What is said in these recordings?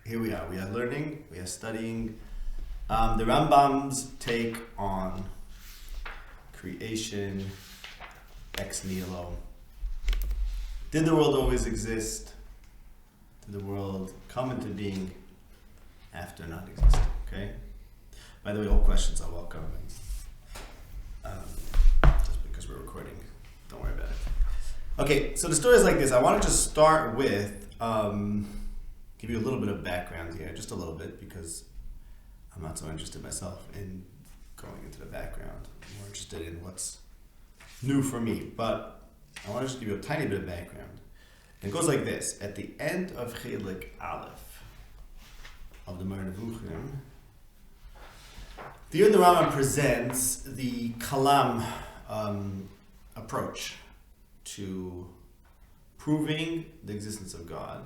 here we are. We are learning, we are studying the Rambam's take on creation, ex nihilo. Did the world always exist? Did the world come into being after not existing? Okay? By the way, all questions are welcome. Just because we're recording, don't worry about it. Okay, so the story is like this. I want to just start with, give you a little bit of background here, just a little bit, because I'm not so interested myself in going into the background. I'm more interested in what's new for me. But I want to just give you a tiny bit of background. And it goes like this. At the end of Chelik Aleph of the Moreh Nevuchim, the Rambam presents the Kalam approach to proving the existence of God,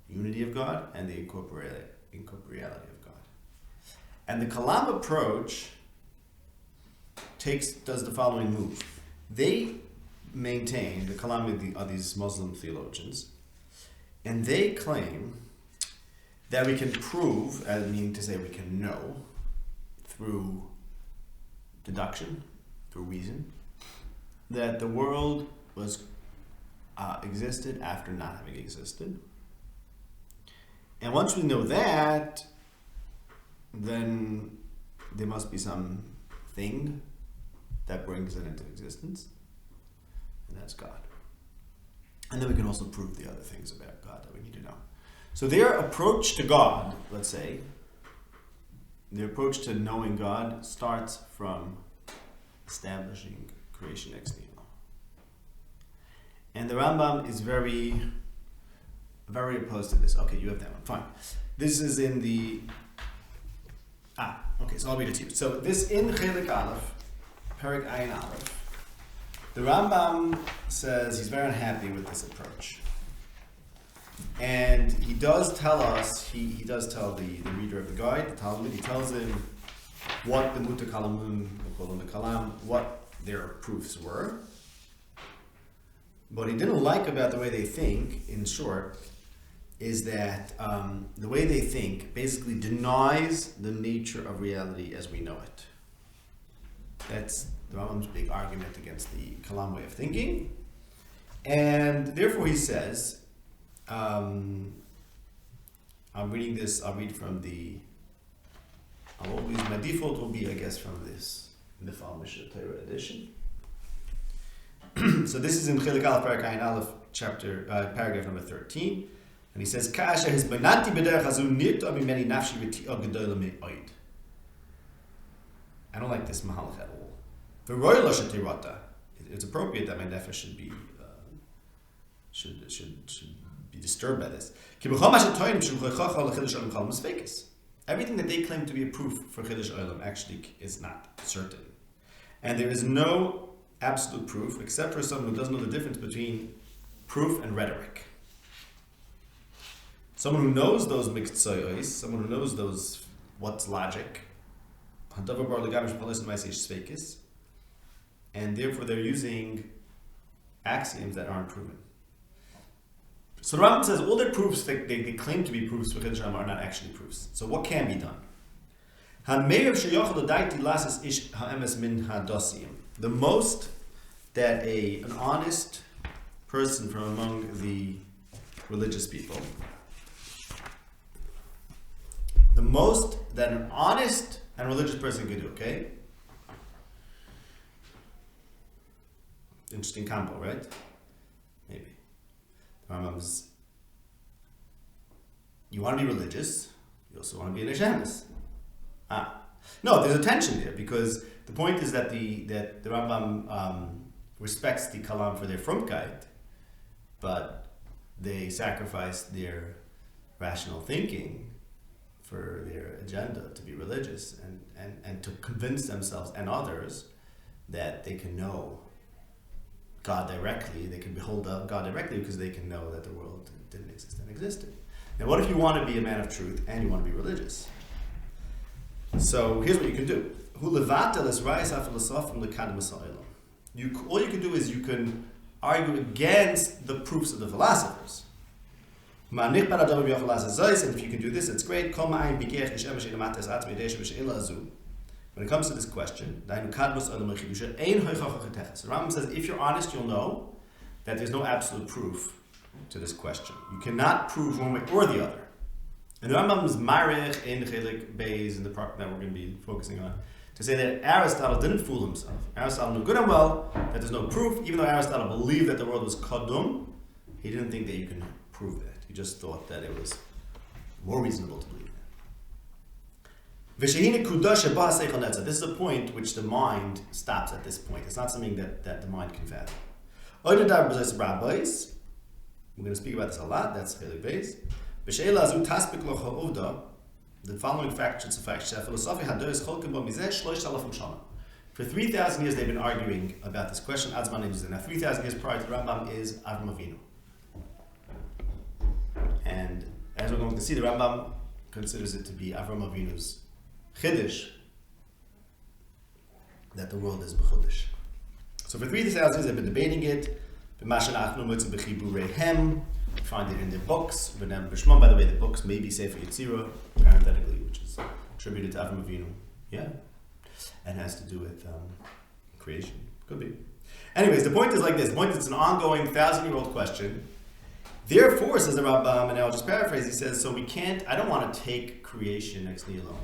unity of God, and the incorporeality of God. And the Kalam approach does the following move. They maintain, the Kalam are these Muslim theologians, and they claim that we can prove, meaning to say we can know, through deduction, through reason, that the world was existed after not having existed. And once we know that, then there must be some thing that brings it into existence, and that's God. And then we can also prove the other things about God that we need to know. So their approach to God, let's say, their approach to knowing God starts from establishing creation ex nihilo. And the Rambam is very, very opposed to this. Okay, you have that one, fine. This is in the... okay, so I'll read it to you. So this in Chelik Aleph, Perek Ayin Aleph, the Rambam says he's very unhappy with this approach. And he does tell us, he does tell the reader of the guide, the Talmud, he tells him what the Mutakallimun, we call them the Kalam, what their proofs were. What he didn't like about the way they think, in short, is that the way they think basically denies the nature of reality as we know it. That's the Rambam's big argument against the Kalam way of thinking. And therefore he says, I'm reading this, I'll read from my default will be, I guess, from this Torah of Moshe Torah edition. So this is in Chelik Aleph, Perek Ayin Aleph, chapter, paragraph number 13. And he says, Ka'asher hisbananti b'derech hazu nirta mimeni nafshi v'ti'ah gedola me'od. I don't like this mahalach at all. V'roy lo shetirata. It's appropriate that my nefesh should be disturbed by this. Everything that they claim to be a proof for Chiddush Olam actually is not certain. And there is no absolute proof except for someone who doesn't know the difference between proof and rhetoric. Someone who knows those mixed soyos, someone who knows those what's logic, and therefore they're using axioms that aren't proven. So the Rambam says all their proofs that they claim to be proofs for Chiddush Olam are not actually proofs. So what can be done? The most that an honest person from among the religious people, the most that an honest and religious person could do, okay? Interesting combo, right? Maybe. Rambam's, you want to be religious, you also want to be an Hashemis. No, there's a tension there, because the point is that the Rambam respects the Kalam for their frumkeit, but they sacrifice their rational thinking for their agenda to be religious and to convince themselves and others that they can know God directly, they can behold God directly because they can know that the world didn't exist and existed. Now what if you want to be a man of truth and you want to be religious? So here's what you can do. All you can do is you can argue against the proofs of the philosophers. And if you can do this, it's great. When it comes to this question, the Rambam says, if you're honest, you'll know that there's no absolute proof to this question. You cannot prove one way or the other. And the Rambam is marich in Chelik Beis in the part that we're going to be focusing on, to say that Aristotle didn't fool himself. Aristotle knew good and well that there's no proof. Even though Aristotle believed that the world was kadum, he didn't think that you can prove that. He just thought that it was more reasonable to believe that. This is a point which the mind stops at this point. It's not something that the mind can fathom. We're going to speak about this a lot. That's Chelik Beis. The following fact should suffice. For 3,000 years they've been arguing about this question. Now 3,000 years prior to Rambam is Avram Avinu. And as we're going to see, the Rambam considers it to be Avram Avinu's chiddush that the world is b'chudish. So for 3,000 years they've been debating it. We find it in their books. By the way, the books may be Sefer Yetzirah, parenthetically, which is attributed to Avram Avinu. Yeah, and has to do with creation. Could be. Anyways, the point is like this. The point is it's an ongoing 1,000-year-old question. Therefore, says the Rambam, and I'll just paraphrase, he says, so I don't want to take creation ex nihilo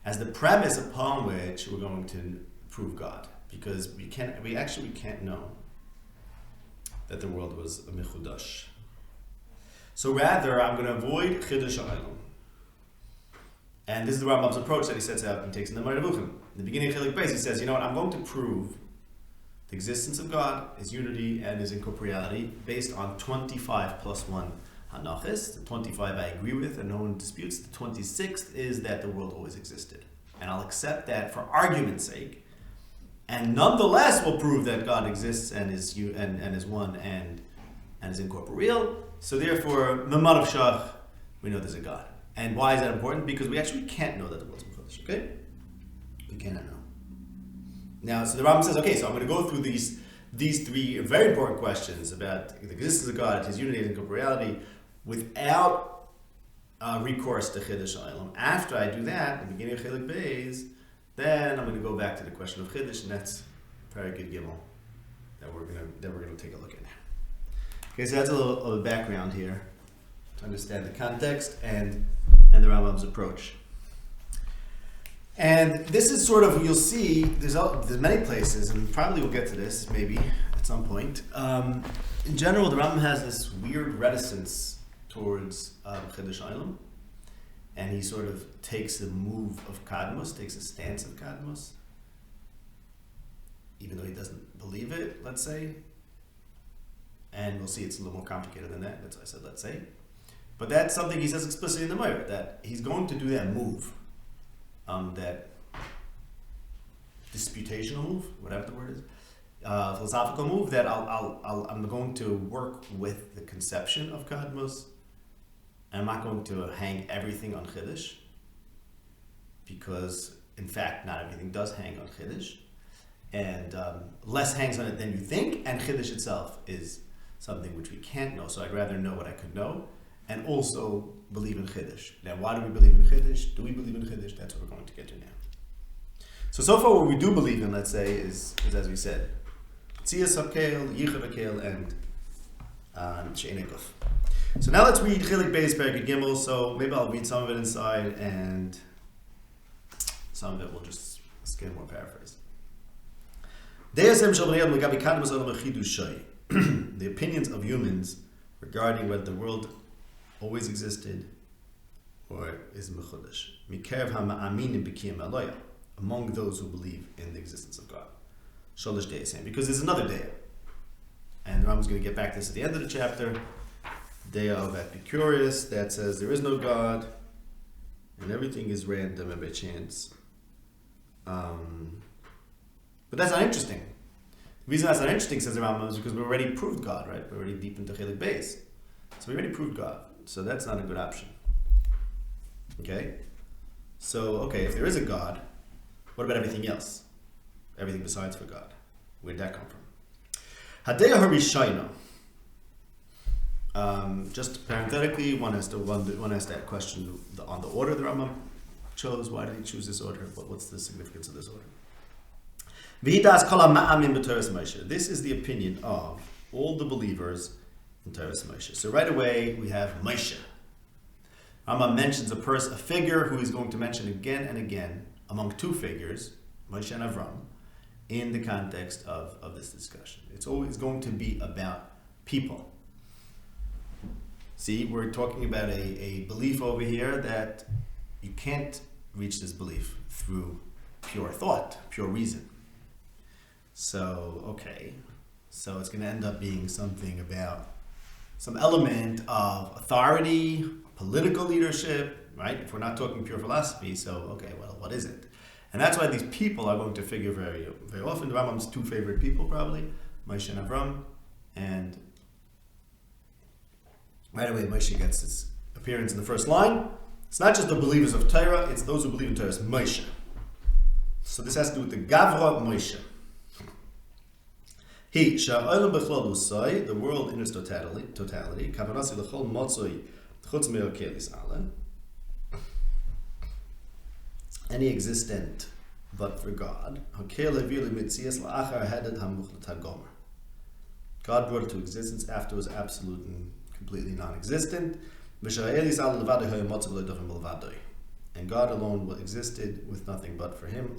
as the premise upon which we're going to prove God. Because we can't know that the world was a mechudash. So rather, I'm going to avoid chidush ha'olam. And this is the Rambam's approach that he sets out and takes in the Moreh Nevuchim. In the beginning of Chelik Beis, he says, I'm going to prove the existence of God, His unity, and His incorporeality based on 25 plus 1 hanachis. The 25 I agree with and no one disputes. The 26th is that the world always existed. And I'll accept that for argument's sake. And nonetheless will prove that God exists and is one and is incorporeal. So therefore, Mamad of Shach, we know there's a God. And why is that important? Because we actually can't know that the world's Mechudash, okay? We cannot know. Now, so the Rambam says, okay, so I'm going to go through these three very important questions about the existence of God, His unity and incorporeality, without recourse to Chiddush Ha'olam. After I do that, at the beginning of Chelik Beis, then I'm going to go back to the question of Chiddush, and that's very good Gimel that we're going to take a look at now. Okay, so that's a little of a background here to understand the context and the Rambam's approach. And this is sort of, you'll see, there's many places, and probably we'll get to this maybe at some point. In general, the Rambam has this weird reticence towards Chiddush Ha'olam, and he sort of takes the move of Kadmos, takes a stance of Kadmos, even though he doesn't believe it, let's say. And we'll see it's a little more complicated than that. That's why I said let's say. But that's something he says explicitly in the Moreh, that he's going to do that move, that disputational move, whatever the word is, philosophical move, that I'm going to work with the conception of Kadmos, and I'm not going to hang everything on Chiddush, because in fact not everything does hang on Chiddush, and less hangs on it than you think, and Chiddush itself is something which we can't know, so I'd rather know what I could know, and also believe in Chiddush. Now, why do we believe in Chiddush? Do we believe in Chiddush? That's what we're going to get to now. So far what we do believe in, let's say, is as we said, Tzias HaKel, Yichud HaKel, and She'ein Guf. So now let's read Chelik Beis Perek Gimel. So maybe I'll read some of it inside, and some of it we'll just skim or paraphrase. The opinions of humans regarding whether the world always existed or is mechudash. Mikerev ha'ma'aminim b'kiyam aloya, among those who believe in the existence of God. Sholosh de'esim, because there's another day, and the Rambam's going to get back to this at the end of the chapter. Day of Epicurus that says there is no God and everything is random and by chance. But that's not interesting. The reason that's not interesting, says the Rambam, is because we already proved God, right? We're already deep into Chelik Beis. So we already proved God. So that's not a good option. Okay? So, if there is a God, what about everything else? Everything besides for God. Where'd that come from? Hadeya Harishayna. Just parenthetically, one has to question on the order the Rambam chose. Why did he choose this order? What's the significance of this order? This is the opinion of all the believers in Torah of Moshe. So right away we have Moshe. Rambam mentions a figure who he's going to mention again and again among two figures, Moshe and Avram, in the context of this discussion. It's always going to be about people. See, we're talking about a belief over here that you can't reach this belief through pure thought, pure reason. So it's going to end up being something about some element of authority, political leadership, right? If we're not talking pure philosophy, what is it? And that's why these people are going to figure very, very often. The Rambam's two favorite people, probably, Moshe and Avram, and right away Moshe gets his appearance in the first line. It's not just the believers of Torah, it's those who believe in Torah as Moshe. So this has to do with the Gavra Moshe. The world in its totality, any existent but for God, God brought it to existence after it was absolute and completely non-existent. And God alone existed with nothing but for him.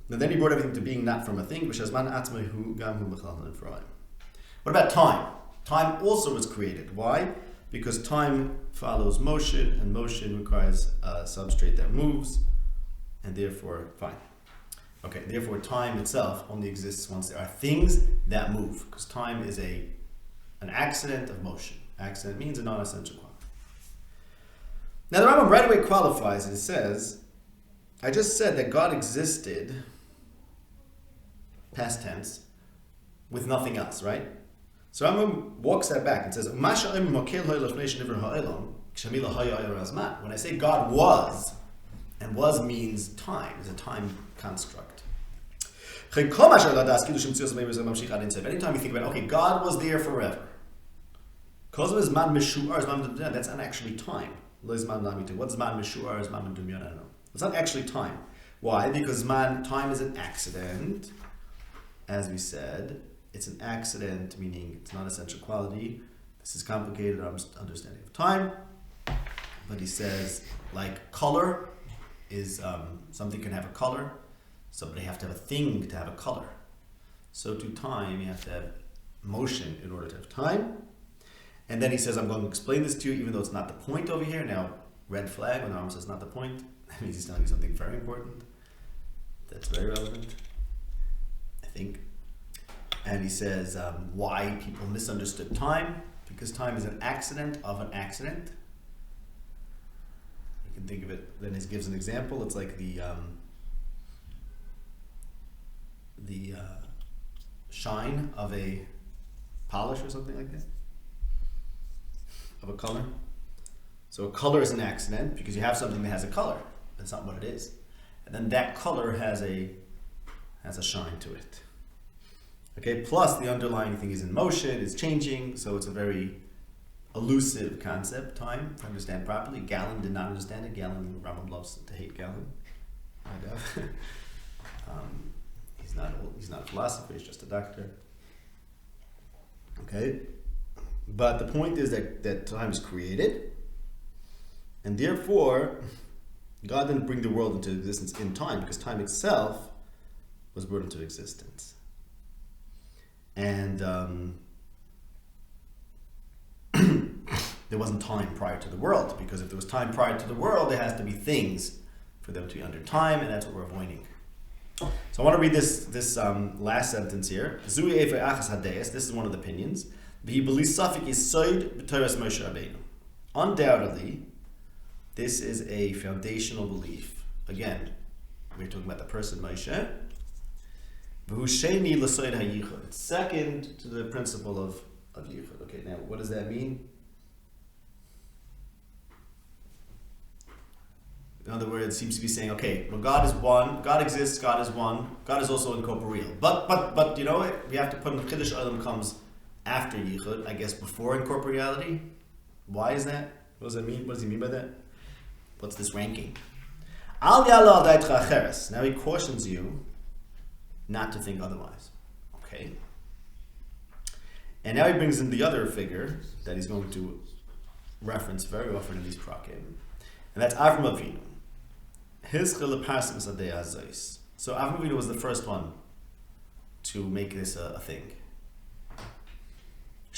And then he brought everything to being not from a thing. What about time? Time also was created. Why? Because time follows motion, and motion requires a substrate that moves, and therefore, therefore time itself only exists once there are things that move, because time is an accident of motion. Accident means a non-essential quality. Now the Rambam right away qualifies and says, I just said that God existed, past tense, with nothing else, right? So Rambam walks that back and says, when I say God was, and was means time, is a time construct. Anytime you think about, God was there forever. That's not actually time. What's man mishuar? I don't know. It's not actually time. Why? Because time is an accident, as we said. It's an accident, meaning it's not essential quality. This is complicated understanding of time. But he says, like color is, something can have a color, so but you have to have a thing to have a color. So to time, you have to have motion in order to have time. And then he says, I'm going to explain this to you, even though it's not the point over here. Now, red flag, when Rambam says not the point, that means he's telling you something very important. That's very relevant, I think. And he says why people misunderstood time, because time is an accident of an accident. You can think of it, then he gives an example. It's like the shine of a polish or something like that, of a color. So a color is an accident because you have something that has a color. That's not what it is. And then that color has a shine to it. Okay, plus the underlying thing is in motion, it's changing, so it's a very elusive concept, time, to understand properly. Galen did not understand it. Galen, Rambam loves to hate Galen. He's not a philosopher, he's just a doctor. Okay? But the point is that time is created, and therefore, God didn't bring the world into existence in time, because time itself was brought into existence. And there wasn't time prior to the world, because if there was time prior to the world, there has to be things for them to be under time, and that's what we're avoiding. So I want to read this last sentence here. This is one of the opinions. Undoubtedly, this is a foundational belief. Again, we're talking about the person Moshe. It's second to the principle of yichud. Okay, now what does that mean? In other words, it seems to be saying, okay, well, God is one, God exists, God is one, God is also incorporeal. But you know, we have to put in Chiddush Olam comes after Yichud, I guess before incorporeality. Why is that? What does that mean? What does he mean by that? What's this ranking? Al yala adaitcha acheres. Now he cautions you not to think otherwise. Okay. And now he brings in the other figure that he's going to reference very often in these prakim, and that's Avram Avinu. His chilapasmus adei azos. So Avram Avinu was the first one to make this a thing.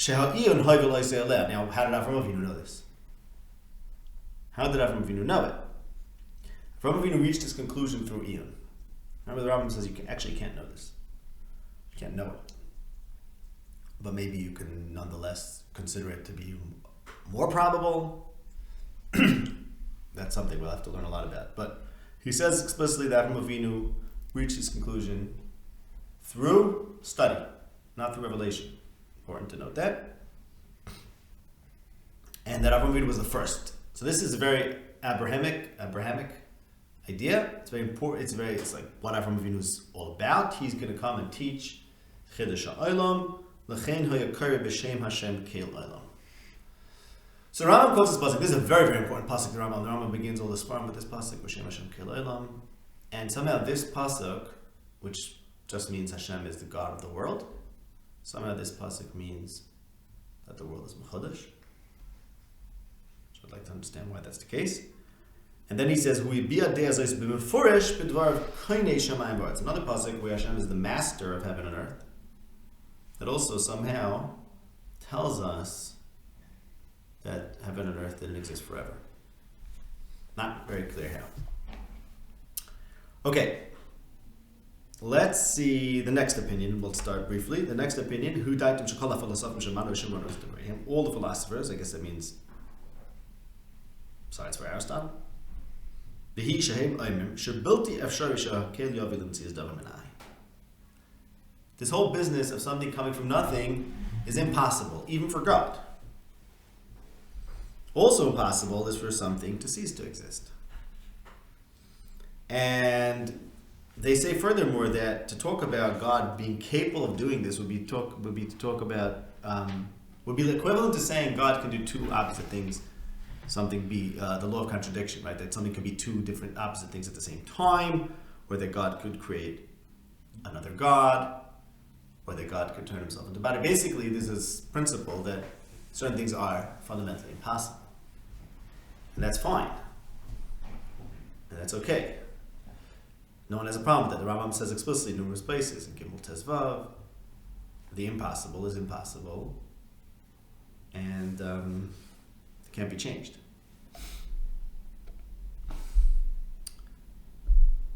Now, how did Avram Avinu know this? How did Avram Avinu know it? Avram Avinu reached his conclusion through Eon. Remember, the Rambam says you can't know this. You can't know it. But maybe you can nonetheless consider it to be more probable. That's something we'll have to learn a lot about. But he says explicitly that Avram Avinu reached his conclusion through study, not through revelation. Important to note that. And that Avram Avinu was the first. So this is a very Abrahamic idea. It's very important. It's like what Avram Avinu is all about. He's going to come and teach Chiddush HaOlam, L'chein ha'yakari b'shem Hashem keil olam. So Rambam quotes this pasuk. This is a very, very important pasuk. The Rambam begins all this farm with this pasuk, b'shem Hashem keil olam. And somehow this pasuk, which just means Hashem is the God of the world, somehow this pasuk means that the world is mechudesh. So I'd like to understand why that's the case. And then he says, it's another pasuk where Hashem is the master of heaven and earth. That also somehow tells us that heaven and earth didn't exist forever. Not very clear how. Okay. Let's see the next opinion. We'll start briefly. The next opinion, all the philosophers, I guess that means besides for Aristotle. This whole business of something coming from nothing is impossible, even for God. Also impossible is for something to cease to exist. And they say furthermore that to talk about God being capable of doing this would be the equivalent to saying God can do two opposite things. Something be the law of contradiction, right? That something could be two different opposite things at the same time, or that God could create another God, or that God could turn himself into body. Basically, there's this principle that certain things are fundamentally impossible. And that's fine. And that's okay. No one has a problem with that. The Rambam says explicitly in numerous places, in Gimel Tezvav, the impossible is impossible, and it can't be changed.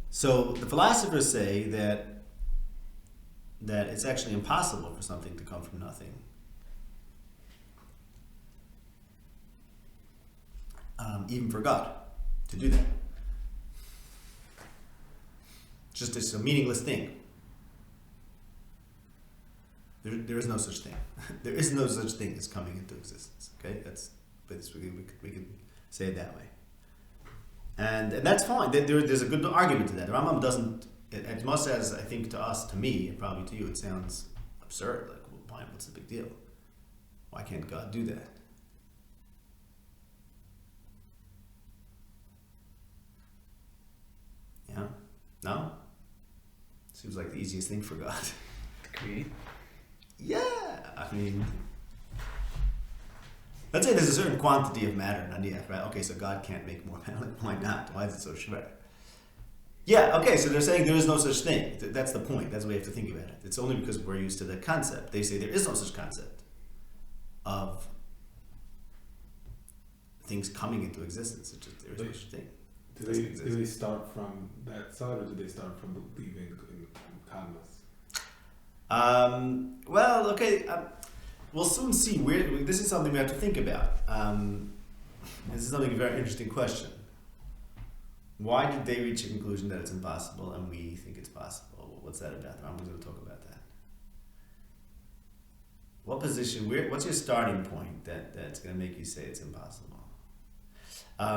So the philosophers say that it's actually impossible for something to come from nothing. Even for God to do that. Just it's a meaningless thing. There is no such thing. There is no such thing as coming into existence. Okay, we could say it that way, and that's fine. There's a good argument to that. The Rambam doesn't. As much as I think to us, to me, and probably to you, it sounds absurd. Like, well, what's the big deal? Why can't God do that? Yeah, no. Seems like the easiest thing for God. Create? Yeah, I mean, let's say there's a certain quantity of matter, right? Okay, so God can't make more matter. Why not? Why is it so short? Yeah, okay, so they're saying there is no such thing. That's the point. That's the way you have to think about it. It's only because we're used to the concept. They say there is no such concept of things coming into existence. It's just, there is no such thing. Do they start from that side, or do they start from believing in Congress? Well, okay, we'll soon see. This is something we have to think about. This is something a very interesting question. Why did they reach a conclusion that it's impossible and we think it's possible? What's that about? I'm going to talk about that. What position? What's your starting point that's going to make you say it's impossible?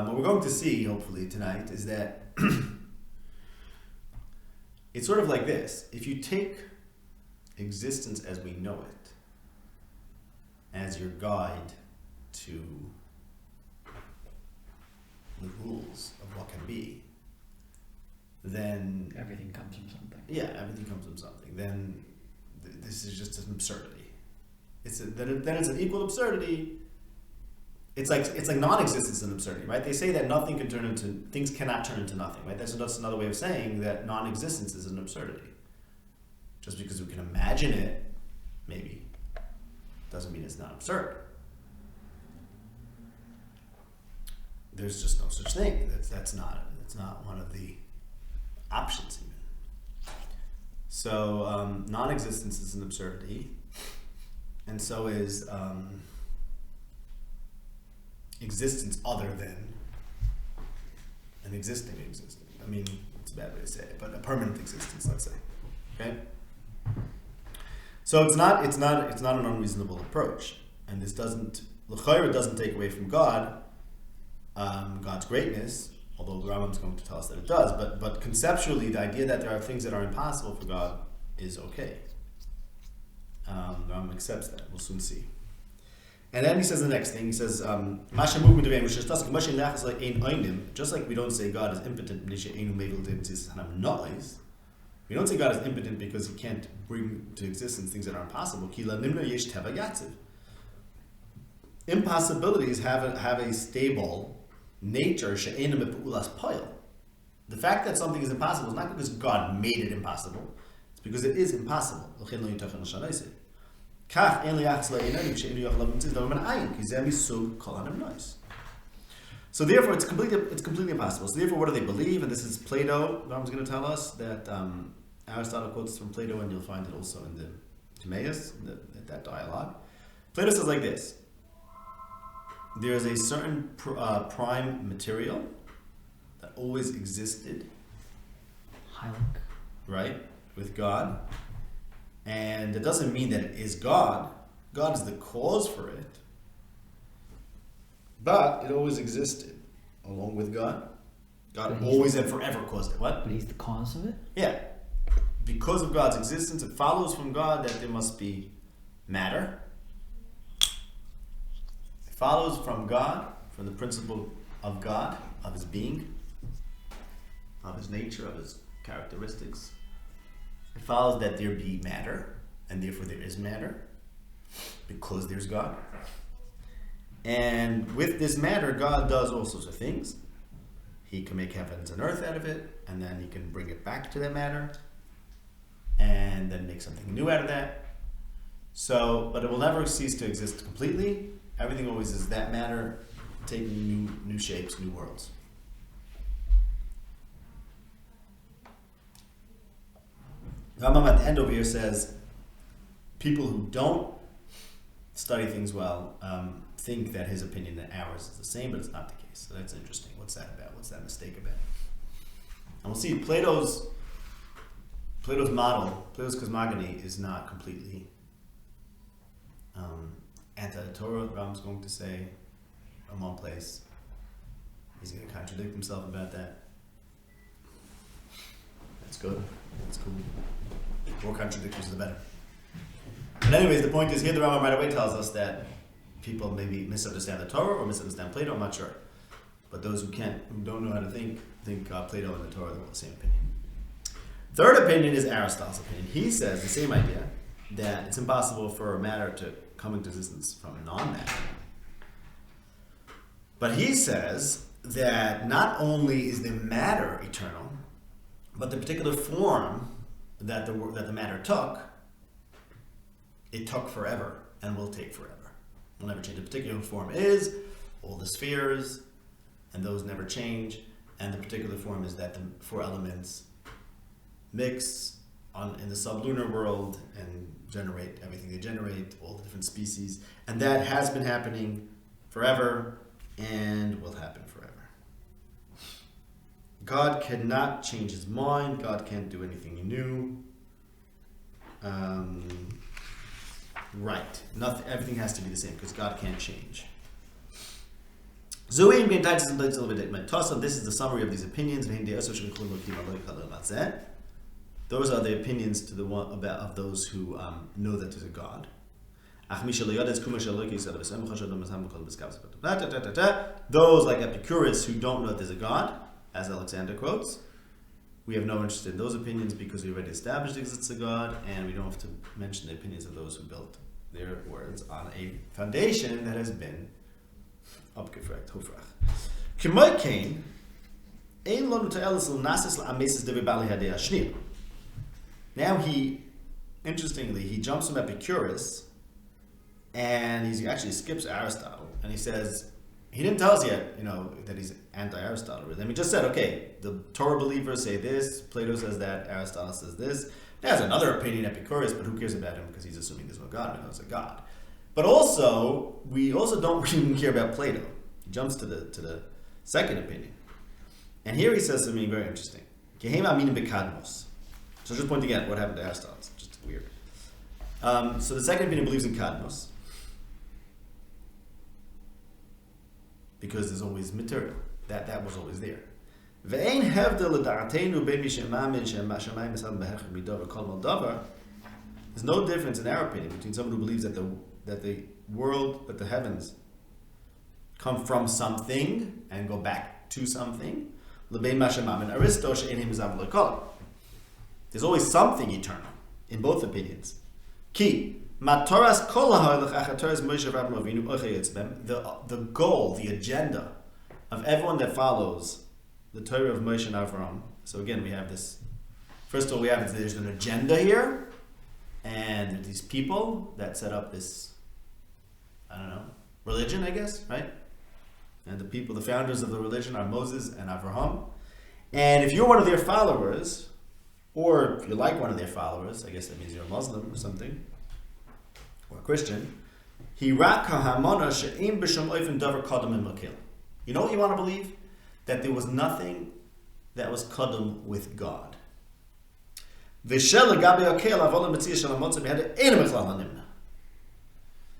what we're going to see, hopefully, tonight is that it's sort of like this. If you take existence as we know it as your guide to the rules of what can be, then everything comes from something. Yeah, everything comes from something. Then this is just an absurdity. Then it's an equal absurdity. It's like non-existence is an absurdity, right? They say that things cannot turn into nothing, right? That's another way of saying that non-existence is an absurdity. Just because we can imagine it, maybe, doesn't mean it's not absurd. There's just no such thing. That's not one of the options even. So non-existence is an absurdity, and so is existence other than an existing existence. I mean, it's a bad way to say it, but a permanent existence, let's say. Okay. So it's not an unreasonable approach, and this doesn't take away from God, God's greatness. Although the Rambam is going to tell us that it does, but conceptually, the idea that there are things that are impossible for God is okay. The Rambam accepts that. We'll soon see. And then he says the next thing. He says, just like we don't say God is impotent, we don't say God is impotent because he can't bring to existence things that are impossible. Impossibilities have a stable nature. The fact that something is impossible is not because God made it impossible, it's because it is impossible. So therefore it's completely impossible. So therefore what do they believe? And this is Plato. Ram's going to tell us that Aristotle quotes from Plato, and you'll find it also in the Timaeus, that dialogue. Plato says like this: there is a certain prime material that always existed, right, with God, and it doesn't mean that it is God. God is the cause for it, but it always existed along with God. God always and forever caused it. What? But he's the cause of it? Yeah. Because of God's existence, it follows from God that there must be matter. It follows from God, from the principle of God, of his being, of his nature, of his characteristics. It follows that there be matter, and therefore there is matter, because there's God. And with this matter, God does all sorts of things. He can make heavens and earth out of it, and then he can bring it back to that matter, and then make something new out of that. So, but it will never cease to exist completely. Everything always is that matter taking new shapes, new worlds. Rambam at the end over here says, people who don't study things well think that his opinion and ours is the same, but it's not the case. So that's interesting. What's that about? What's that mistake about? And we'll see Plato's model, Plato's cosmogony is not completely anti-Torah. Ram's going to say in one place. He's going to contradict himself about that. That's good. That's cool. The more contradictions, the better. But anyways, the point is here the Rambam right away tells us that people maybe misunderstand the Torah or misunderstand Plato. I'm not sure. But those who don't know how to think Plato and the Torah are the same opinion. Third opinion is Aristotle's opinion. He says the same idea, that it's impossible for matter to come into existence from non-matter. But he says that not only is the matter eternal, but the particular form that the matter took, it took forever and will take forever. Will never change. The particular form is all the spheres, and those never change. And the particular form is that the four elements mix in the sublunar world and generate everything they generate, all the different species. And that has been happening forever and will happen forever. God cannot change his mind. God can't do anything new. Right. Everything has to be the same because God can't change. Zoim being Titus and this is the summary of these opinions. Those are the opinions to the one about of those who know that there's a God. Those like Epicurus who don't know that there's a God, as Alexander quotes, we have no interest in those opinions because we already established exists a God, and we don't have to mention the opinions of those who built their words on a foundation that has been abgefragt, hofrach. K'moy kein, ein lo nuta'elis l'nasis l'amesis devi bali hadei hashniya. Now interestingly, he jumps from Epicurus, and he actually skips Aristotle, and he says, he didn't tell us yet, that he's anti-Aristotle. Then he just said, okay, the Torah believers say this, Plato says that, Aristotle says this. He has another opinion, Epicurus, but who cares about him because he's assuming there's no God, we know there's a God. But also, we also don't even care about Plato. He jumps to the second opinion. And here he says something very interesting. So just pointing out what happened to Aristotle. It's just weird. So the second opinion believes in Kadmos. Because there's always material. That was always there. There's no difference in our opinion between someone who believes that the world, that the heavens come from something and go back to something. There's always something eternal in both opinions. Key. The goal, the agenda of everyone that follows the Torah of Moshe and Avram. So again, we have this. First of all, there's an agenda here, and these people that set up this, religion, I guess, right? And the founders of the religion are Moses and Avraham. And if you're one of their followers, or if you're like one of their followers, I guess that means you're a Muslim or something, or a Christian, you know what you want to believe? That there was nothing that was kadam with God.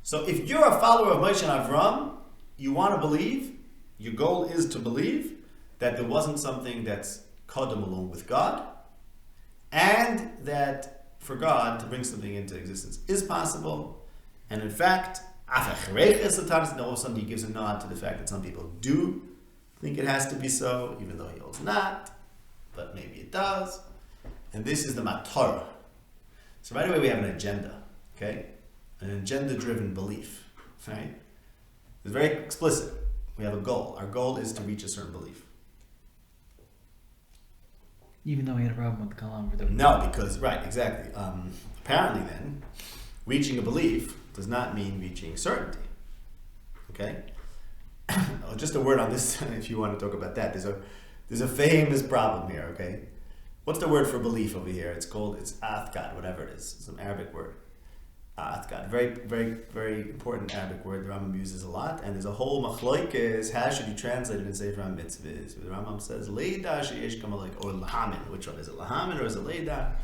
So if you're a follower of Moshe and Avram, you want to believe, your goal is to believe that there wasn't something that's kadam along with God, and that for God to bring something into existence is possible. And in fact, all of a sudden he gives a nod to the fact that some people do think it has to be so, even though he holds not, but maybe it does. And this is the Matorah. So right away we have an agenda, okay? An agenda-driven belief, right? It's very explicit. We have a goal. Our goal is to reach a certain belief. Even though he had a problem with the Kalam for the... No, because, right, exactly. Apparently then, reaching a belief does not mean reaching certainty. Okay? Just a word on this, if you want to talk about that. There's a famous problem here, okay? What's the word for belief over here? It's athkad, whatever it is. It's an Arabic word. Athkad. Very, very, very important Arabic word the Rambam uses a lot. And there's a whole machloikes. How should you translate it in Sefer HaMitzvahs? The Rambam says, Leida she'esh kamalek, or lahamin. Which one? Is it lahamin or is it leida?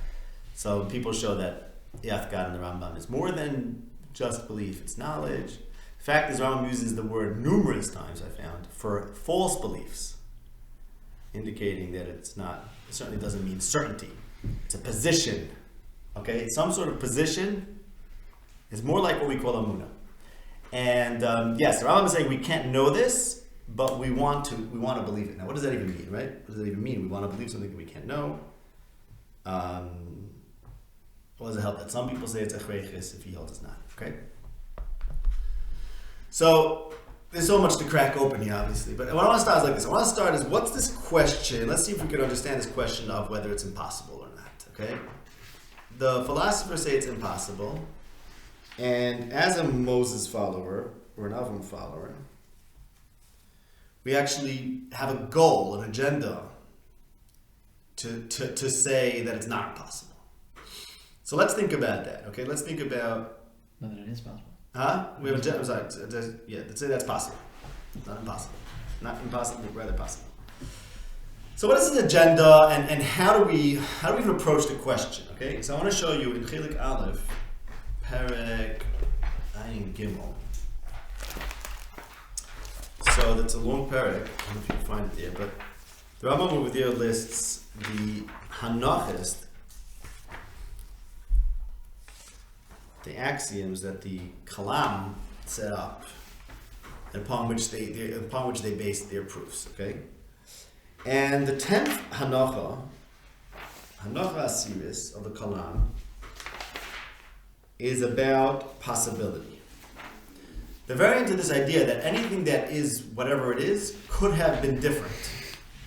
So people show that athkad in the Rambam is more than just belief. It's knowledge. In fact, this Rambam uses the word numerous times, I found, for false beliefs, indicating that it certainly doesn't mean certainty. It's a position. Okay? Some sort of position is more like what we call amunah. And yes, the Rambam is saying we can't know this, but we want to believe it. Now, what does that even mean, right? What does that even mean? We want to believe something that we can't know. What does it help that some people say it's echreichis if he holds it's not? Okay? So, there's so much to crack open here, obviously. But what I want to start is like this. I want to start is, what's this question? Let's see if we can understand this question of whether it's impossible or not, okay? The philosophers say it's impossible. And as a Moses follower, or an Avram follower, we actually have a goal, an agenda, to say that it's not possible. So let's think about that, okay? Let's think about... Whether it is possible. Huh? We have a let's say that's possible. Not impossible. Not impossible, but rather possible. So what is this agenda, and how do we even approach the question? Okay, so I want to show you in Chilik Aleph, Perek Ayin Gimel. So that's a long parak. I don't know if you can find it there, but the Rambam over there lists the hanachist, the axioms that the Kalam set up, upon which they based their proofs. Okay, and the 10th hanacha asiris of the Kalam, is about possibility. They're very into this idea that anything that is whatever it is could have been different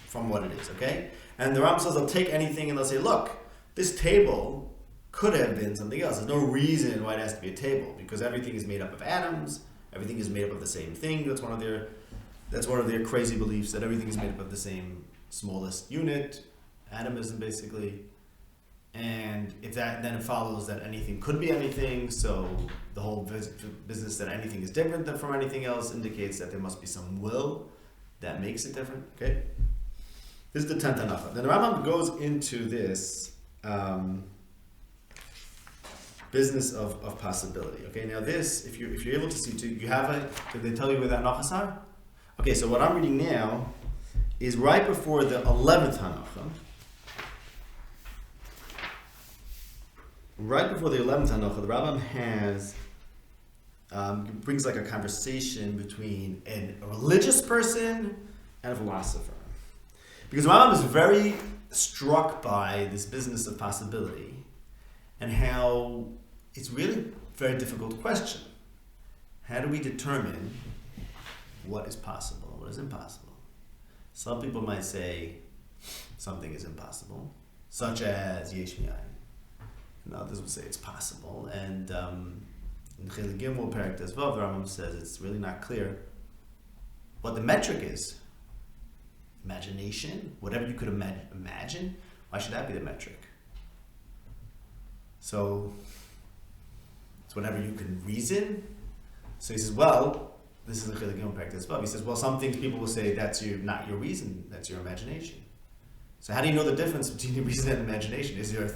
from what it is, okay? And the Rambam says they'll take anything and they'll say, look, this table could have been something else. There's no reason why it has to be a table, because everything is made up of atoms, everything is made up of the same thing. That's one of their crazy beliefs, that everything is made up of the same smallest unit, atomism basically. And if that, then it follows that anything could be anything, so the whole business that anything is different than from anything else indicates that there must be some will that makes it different, okay? This is the 10th hanacha. Then the Rambam goes into this business of possibility, okay? Now this, if you're able to see, you have it, did they tell you where the hanachas are? Okay, so what I'm reading now is right before the 11th hanacha. Right before the 11th hanacha, the Rambam brings like a conversation between a religious person and a philosopher. Because the Rambam is very struck by this business of possibility and how it's really a very difficult question. How do we determine what is possible and what is impossible? Some people might say something is impossible, such as yesh mi'ayin. And others would say it's possible. And in Chilek Gimel, Perek Tezvav, the Rambam says it's really not clear what the metric is. Imagination, whatever you could imagine, why should that be the metric? So it's whatever you can reason. So he says, well, this is a Chilek Gimel, Perek Tezvav. He says, well, some things people will say that's not your reason, that's your imagination. So how do you know the difference between your reason and imagination? Is there a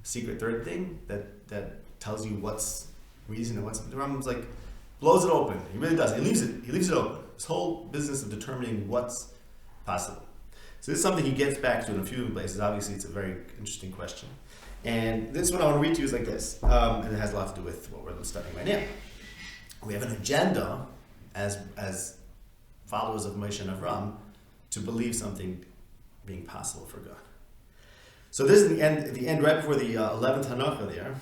secret third thing that tells you what's reason and what's... The Rambam's like, blows it open. He really does. He leaves it open. This whole business of determining what's possible. So this is something he gets back to in a few places. Obviously, it's a very interesting question. And this one I want to read to you is like this. And it has a lot to do with what we're studying right now. We have an agenda as followers of Moshe and Avram to believe something being possible for God. So this is the end right before the 11th hanacha there.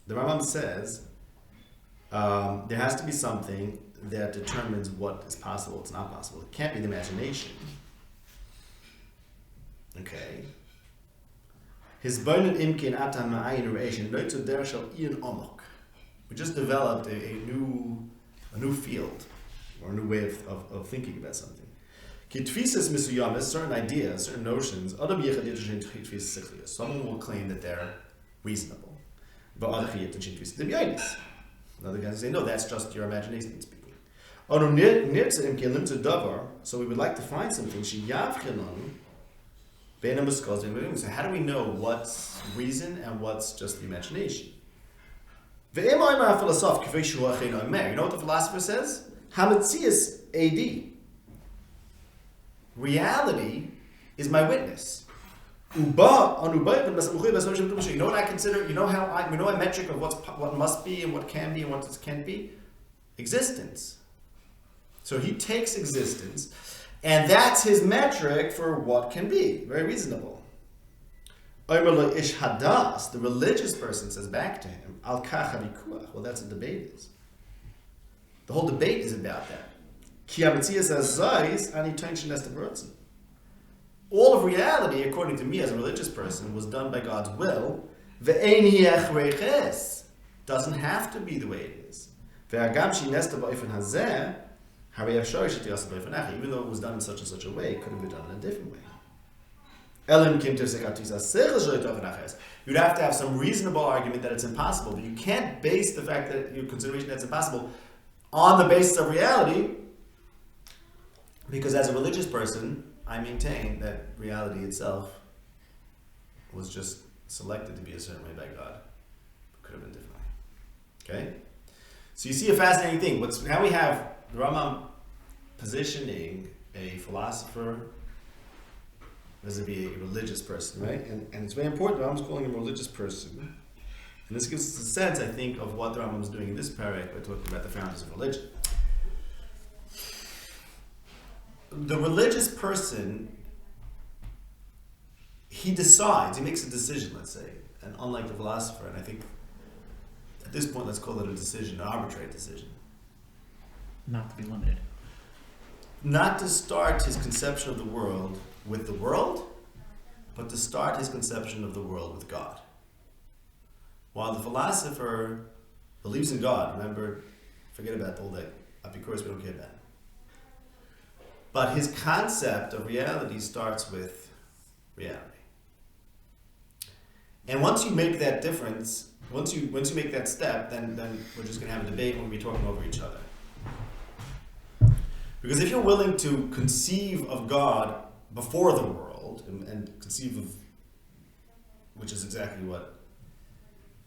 The Rambam says there has to be something that determines what is possible, what's not possible. It can't be the imagination. Okay. His boinen imkin atam ma'ayin re'eshin loitzu der shel ian omok. We just developed a new field or a new way of thinking about something. Certain ideas, certain notions, someone will claim that they're reasonable. Another guy will say, no, that's just your imagination speaking. So we would like to find something. So how do we know what's reason and what's just the imagination? You know what the philosopher says? Hametzias AD. Reality is my witness. You know what I consider? You know a metric of what must be and what can be and what can't be? Existence. So he takes existence, and that's his metric for what can be. Very reasonable. The religious person says back to him, Al well, that's what debate is. The whole debate is about that. All of reality, according to me as a religious person, was done by God's will. Doesn't have to be the way it is. Even though it was done in such and such a way, it could have been done in a different way. You'd have to have some reasonable argument that it's impossible, but you can't base the fact that your consideration that it's impossible on the basis of reality, because as a religious person, I maintain that reality itself was just selected to be a certain way by God. It could have been differently. Okay? So you see a fascinating thing. Now we have the Rambam positioning a philosopher vis-a-vis a religious person, right? And it's very important. Rambam's calling him a religious person. And this gives us a sense, I think, of what the Rambam is doing in this parak by talking about the founders of religion. The religious person, he decides, he makes a decision, let's say, and unlike the philosopher, and I think at this point let's call it a decision, an arbitrary decision. Not to be limited. Not to start his conception of the world with the world, but to start his conception of the world with God. While the philosopher believes in God, remember, forget about all that Epicurus, we don't care about. But his concept of reality starts with reality. And once you make that difference, once you make that step, then we're just going to have a debate when we be talking over each other. Because if you're willing to conceive of God before the world, and conceive of, which is exactly what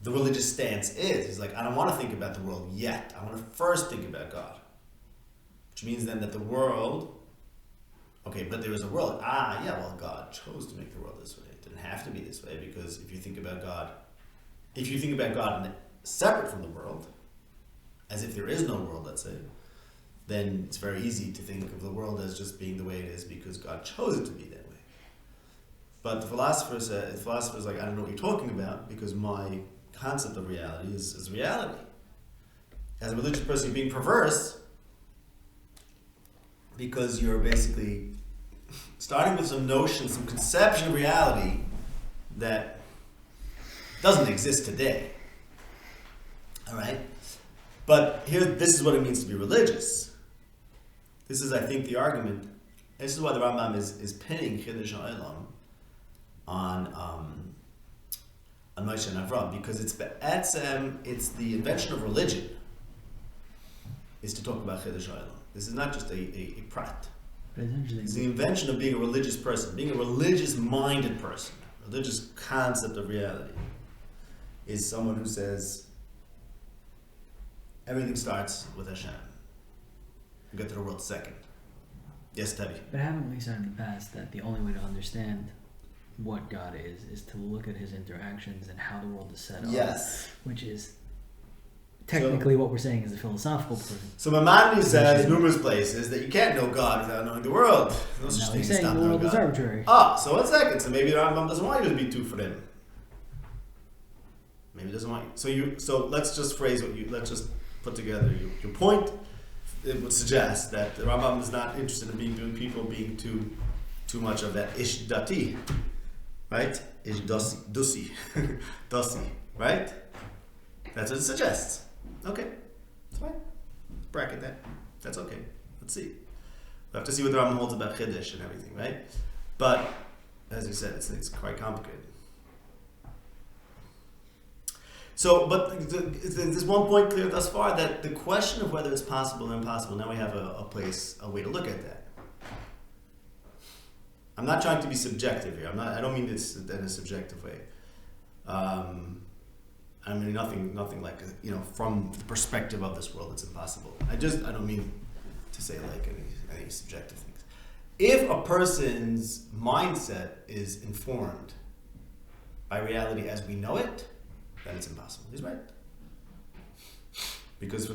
the religious stance is, he's like, I don't want to think about the world yet. I want to first think about God. Which means then that the world, okay, but there is a world. Well, God chose to make the world this way. It didn't have to be this way, because if you think about God separate from the world, as if there is no world, let's say, then it's very easy to think of the world as just being the way it is because God chose it to be that way. But the philosopher's like, I don't know what you're talking about, because my concept of reality is reality. As a religious person, you're being perverse because you're basically starting with some notion, some conception of reality that doesn't exist today. All right? But this is what it means to be religious. This is, I think, the argument. This is why the Rambam is pinning Chiddush Ha'olam on Moshe and Avram, because it's the invention of religion is to talk about Chiddush Ha'olam. This is not just a prat. It's the invention of being a religious person, being a religious-minded person, a religious concept of reality, is someone who says everything starts with Hashem. You get to the world second. Yes, Tabby. But haven't we said in the past that the only way to understand what God is to look at his interactions and how the world is set up? Yes. Which is technically what we're saying is a philosophical proof. So Maimonides says numerous places that you can't know God without knowing the world. No such thing as not the knowing world is God. arbitrary. So 1 second. So maybe the Rambam doesn't want you to be two for them. Maybe he doesn't want you. So let's just phrase let's just put together your point. It would suggest that the Rambam is not interested in people being too much of that ish dati, right? Ish dusi, right? That's what it suggests. Okay, that's fine. Bracket that. That's okay. Let's see. We'll have to see what the Rambam holds about Chiddush and everything, right? But as you said, it's quite complicated. So, but there's one point clear thus far, that the question of whether it's possible or impossible, now we have a way to look at that. I'm not trying to be subjective here. I don't mean this in a subjective way. I mean nothing like, from the perspective of this world, it's impossible. I don't mean to say like any subjective things. If a person's mindset is informed by reality as we know it, then it's impossible. He's right. Because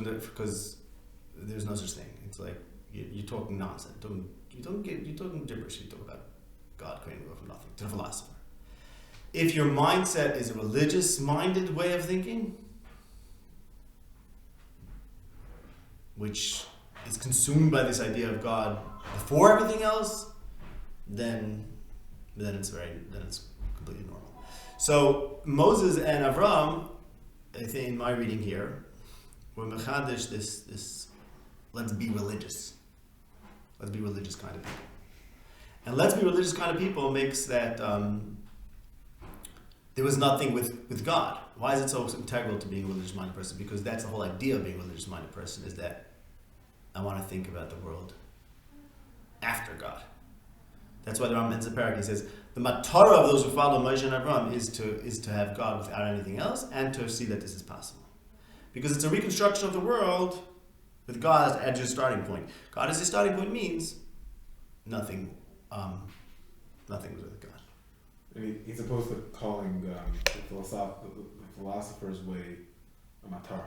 there's no such thing. It's like you're talking nonsense. You're talking gibberish. You talk about God creating the world from nothing to the philosopher. If your mindset is a religious-minded way of thinking, which is consumed by this idea of God before everything else, then it's completely normal. So Moses and Avram, I think in my reading here, were mechadish this let's be religious. Let's be religious kind of people. And let's be religious kind of people makes that there was nothing with God. Why is it so integral to being a religious-minded person? Because that's the whole idea of being a religious-minded person, is that I want to think about the world after God. That's why the Rambam ends the parak. He says, the matara of those who follow Moshe and Avram is to have God without anything else, and to see that this is possible. Because it's a reconstruction of the world with God as your starting point. God as your starting point means nothing. Nothing was with God. And he's opposed to calling the philosopher's way a matar.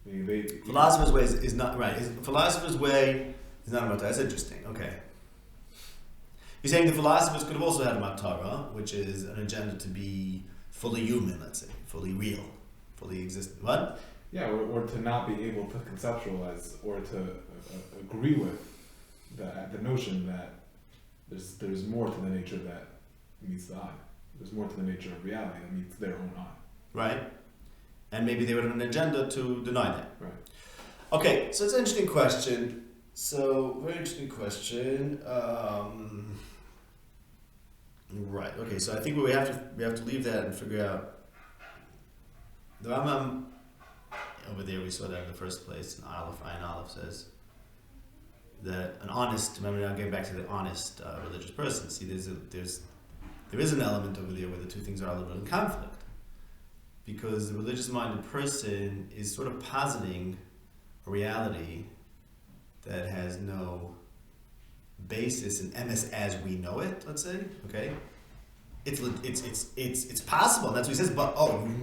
I mean, Philosopher's way is not right. Philosopher's way is not a matar. That's interesting. Okay. You're saying the philosophers could have also had a matara, which is an agenda to be fully human, let's say, fully real, fully existent. What? Yeah, or to not be able to conceptualize or to agree with the notion that there's more to the nature that meets the eye. There's more to the nature of reality that meets their own eye. Right. And maybe they would have an agenda to deny that. Right. Okay, so it's an interesting question. So, very interesting question. Right. Okay. So I think we have to leave that and figure out. The Rambam over there, we saw that in the first place. Ayin Aleph says that an honest. Remember, now getting back to the honest religious person. See, there is an element over there where the two things are a little bit in conflict, because the religious-minded person is sort of positing a reality that has no basis in emes as we know it. Let's say, okay, it's possible. And that's what he says. But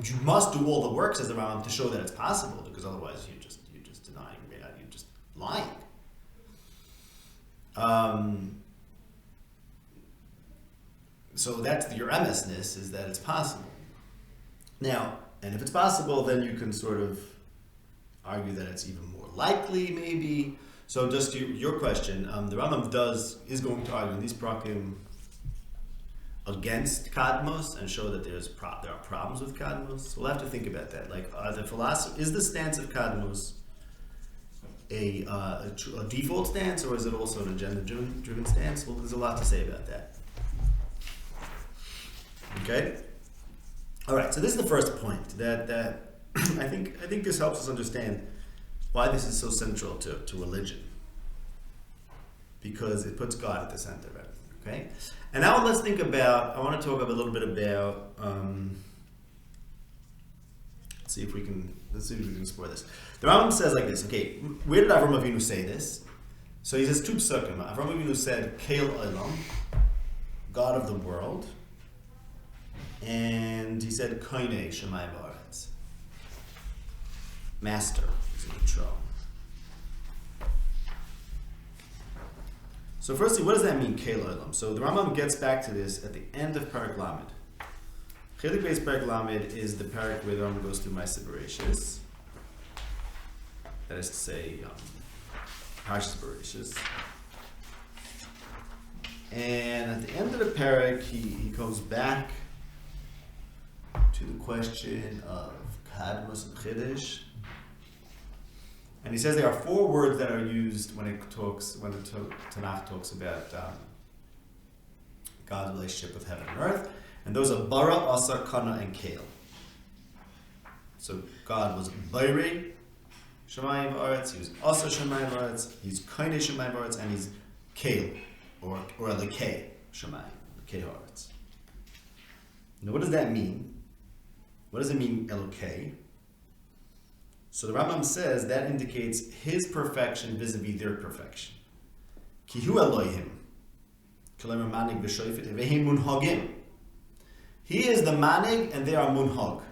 you must do all the work, says the Rambam, to show that it's possible, because otherwise you're just denying reality. You're just lying. So that's your emesness, is that it's possible. Now, and if it's possible, then you can sort of argue that it's even more likely, maybe. So just to your question, the Rambam is going to argue in these prakim against kadmos and show that there are problems with kadmos. So we'll have to think about that. Like, is the stance of kadmos a default stance, or is it also an agenda-driven stance? Well, there's a lot to say about that. Okay. All right. So this is the first point that I think this helps us understand why this is so central to religion, because it puts God at the center of everything. Okay. And now let's think about. I want to talk a little bit about. Let's see if we can explore this. The Rambam says like this. Okay, where did Avram Avinu say this? So he says two psukim. Avram Avinu said, "Keil Olam," God of the world. And he said, Koine Shemai Ba'aretz, master is in control. So firstly, what does that mean, Keil Olam? So the Rambam gets back to this at the end of Parak Lamed. Chelik Beis Parak Lamed is the parak where the Rambam goes through Ma'aseh Bereishis. That is to say, Parshas Bereishis. And at the end of the parak, he comes back to the question of Kadmos and Chiddush. And he says there are four words that are used when the Tanakh talks about God's relationship with heaven and earth. And those are Bara, Asa, Kana, and Keil. So God was Bairi Shemayim V'aretz, he was Asa Shemayim V'aretz, he's Kaine Shemayim V'aretz, and he's Keil, or Lekei Shemayim, Lekei Ha'aretz. Now what does that mean? What does it mean, Elokei? So the Rambam says that indicates his perfection vis-a-vis their perfection. Ki hu Elohim, k'lemer manig v'shoifet, v'hem munhagim. He is the manig and they are munhag.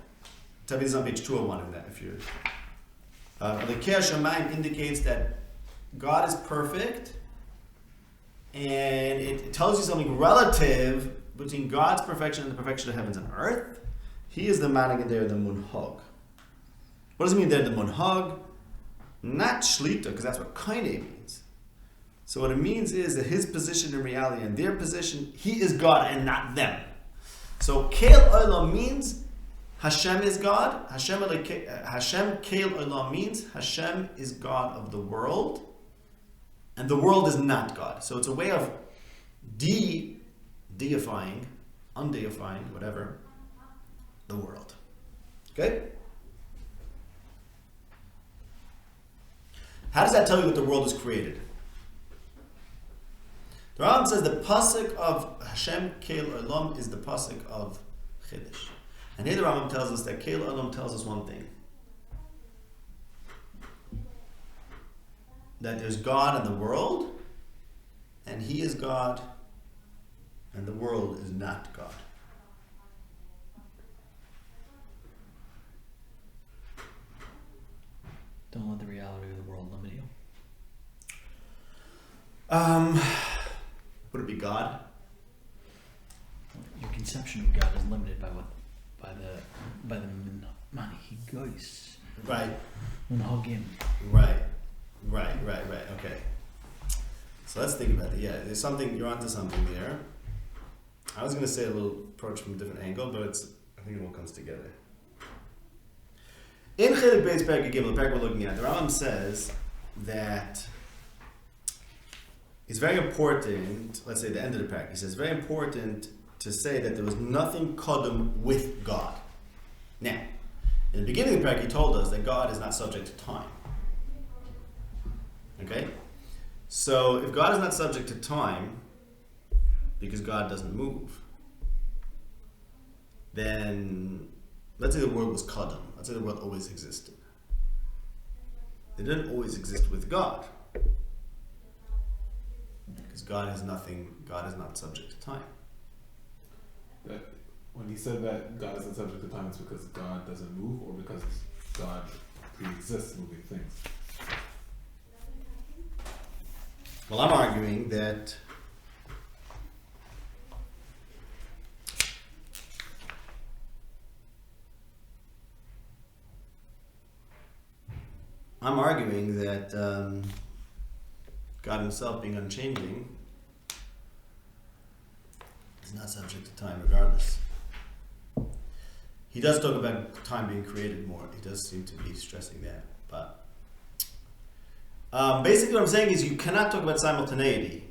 Tabi is on page 201 in that. If you're, Elokei Hashemayim indicates that God is perfect, and it tells you something relative between God's perfection and the perfection of heavens and earth. He is the manig and they're the munhag. What does it mean they're the munhag? Not shlita, because that's what kaine means. So what it means is that his position in reality and their position, he is God and not them. So keil olam means Hashem is God. Hashem keil olam means Hashem is God of the world, and the world is not God. So it's a way of deifying, undeifying, whatever, the world. Okay? How does that tell you that the world is created? The Rambam says the pasuk of Hashem Keil Olam is the pasuk of Chiddush. And here the Rambam tells us that Keil Olam tells us one thing. that there's God in the world, and he is God, and the world is not God. Don't let the reality of the world limit you. Would it be God? Your conception of God is limited by the Maimonides. Right. Unhogim. Right. Okay. So let's think about it. Yeah, there's something, you're onto something there. I was going to say a little approach from a different angle, but I think it all comes together. In Chelik Beis Perek Gimel, the Perek we're looking at, the Rambam says that it's very important, let's say the end of the Perek, he says, very important to say that there was nothing kodem with God. Now, in the beginning of the Perek, he told us that God is not subject to time. Okay? So, if God is not subject to time, because God doesn't move, then let's say the world was kodem. Let's say the world always existed. It didn't always exist with God. Because God is not subject to time. When he said that God isn't subject to time, it's because God doesn't move, or because God pre-exists moving things? Well, I'm arguing that God himself, being unchanging, is not subject to time regardless. He does talk about time being created more. He does seem to be stressing that. But basically what I'm saying is you cannot talk about simultaneity.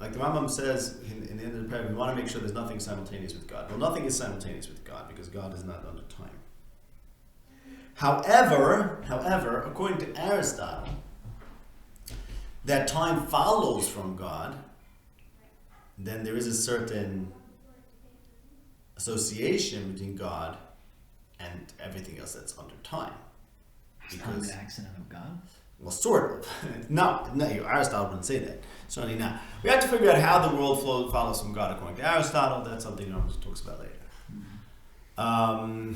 Like the Rambam says in the end of the paragraph, we want to make sure there's nothing simultaneous with God. Well, nothing is simultaneous with God because God is not under time. However, according to Aristotle, that time follows from God, then there is a certain association between God and everything else that's under time. Is time an accident of God? Well, sort of. No, Aristotle wouldn't say that. Certainly not. We have to figure out how the world follows from God according to Aristotle. That's something Rambam talks about later. Mm-hmm.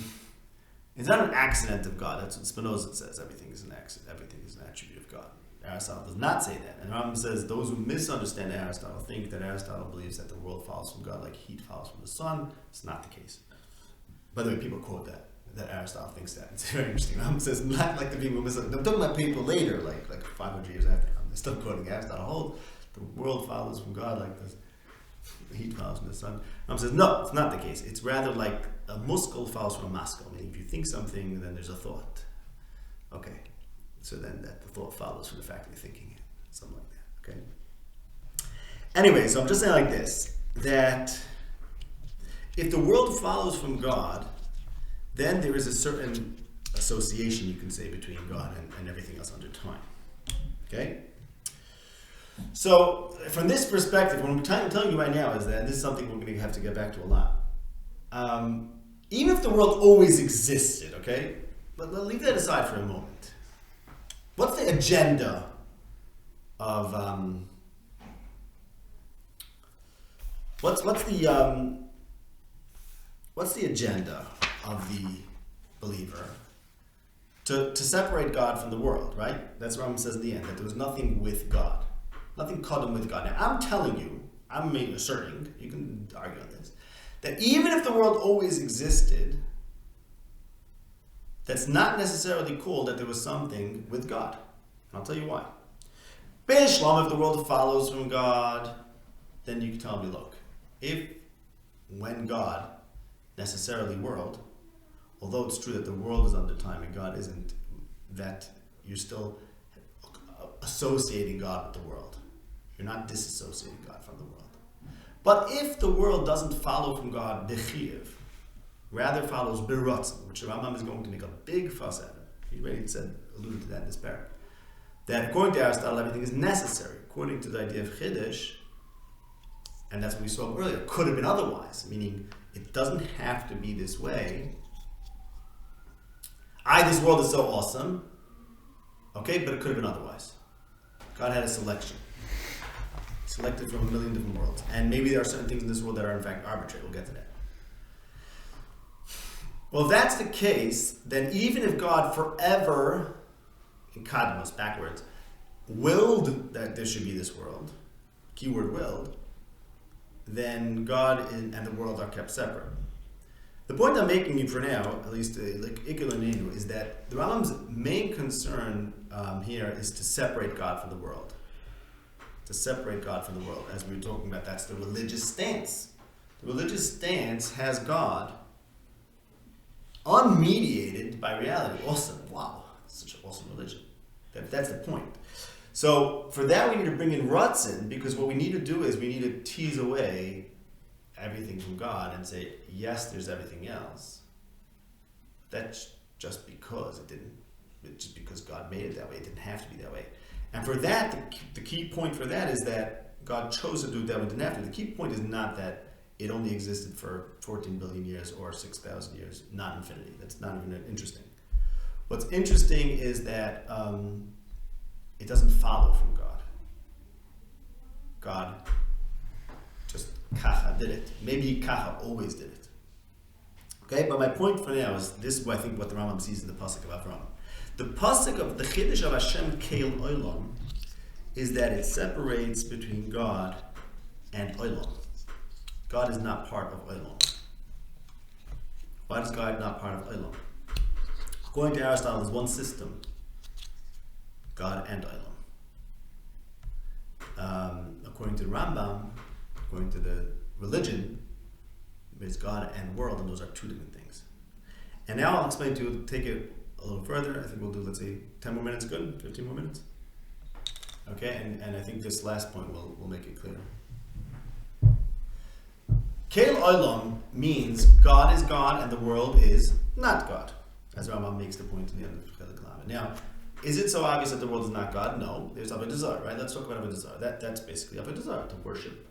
It's not an accident of God. That's what Spinoza says. Everything is an accident. Everything is an attribute of God. Aristotle does not say that. And Rambam says those who misunderstand Aristotle think that Aristotle believes that the world follows from God like heat follows from the sun. It's not the case. By the way, people quote that Aristotle thinks that. It's very interesting. Rambam says not like the people misunderstand. I'm talking about people later, like 500 years after. I'm still quoting Aristotle. Hold, the world follows from God like this. The heat follows from the sun. Rambam says no, it's not the case. It's rather like a muscle follows from a muscle. Meaning if you think something, then there's a thought. Okay. So then the thought follows from the fact that you're thinking it. Something like that. Okay? Anyway, so I'm just saying like this, that if the world follows from God, then there is a certain association, you can say, between God and everything else under time. Okay? So, from this perspective, what I'm telling you right now is that, and this is something we're going to have to get back to a lot, even if the world always existed, okay? But leave that aside for a moment. What's the agenda of what's the agenda of the believer to separate God from the world, right? That's what Rambam says in the end, that there was nothing with God, nothing kodem with God. Now I'm telling you, I'm asserting, you can argue on this, that even if the world always existed, that's not necessarily cool that there was something with God. And I'll tell you why. B'Shalom, if the world follows from God, then you can tell me, look, when God necessarily world, although it's true that the world is under time and God isn't, that you're still associating God with the world. You're not disassociating God from the world. But if the world doesn't follow from God, b'chiyuv, rather follows b'ratzon, which the Rambam is going to make a big fuss at. He already alluded to that in this paragraph. That according to Aristotle, everything is necessary. According to the idea of chiddush, and that's what we saw earlier, could have been otherwise, meaning it doesn't have to be this way. This world is so awesome, okay, but it could have been otherwise. It God had a selection. Selected from a million different worlds. And maybe there are certain things in this world that are in fact arbitrary. We'll get to that. Well, if that's the case, then even if God forever, in Kadmos, backwards, willed that there should be this world, keyword willed, then God and the world are kept separate. The point I'm making for now, at least like Ikulaninu, is that the Rambam's main concern here is to separate God from the world. To separate God from the world. As we were talking about, that's the religious stance. The religious stance has God unmediated by reality. Awesome. Wow. Such an awesome religion. That's the point. So for that we need to bring in Ratzin, because what we need to do is we need to tease away everything from God and say, yes, there's everything else. That's just because just because God made it that way. It didn't have to be that way. And for that, the key point for that is that God chose to do it that way, didn't have to. The key point is not that it only existed for 14 billion years or 6,000 years, not infinity. That's not even interesting. What's interesting is that it doesn't follow from God. God just kacha did it. Maybe kacha always did it. Okay, but my point for now is this is I think what the Rambam sees in the pasuk of Avraham. The pasuk of the Chiddush of Hashem Keil Olam is that it separates between God and Olam. God is not part of Olam. Why is God not part of Olam? According to Aristotle, there's one system, God and Olam. According to the Rambam, according to the religion, there's God and world, and those are two different things. And now I'll explain to you, take it a little further. I think we'll do, let's say, 10 more minutes, good? 15 more minutes? Okay, and I think this last point will make it clear. Keil Olam means God is God and the world is not God, as Rambam makes the point in the end of the Kalam. Now, is it so obvious that the world is not God? No. There's Avodah Zarah, right? Let's talk about Avodah Zarah. That's basically Avodah Zarah, to worship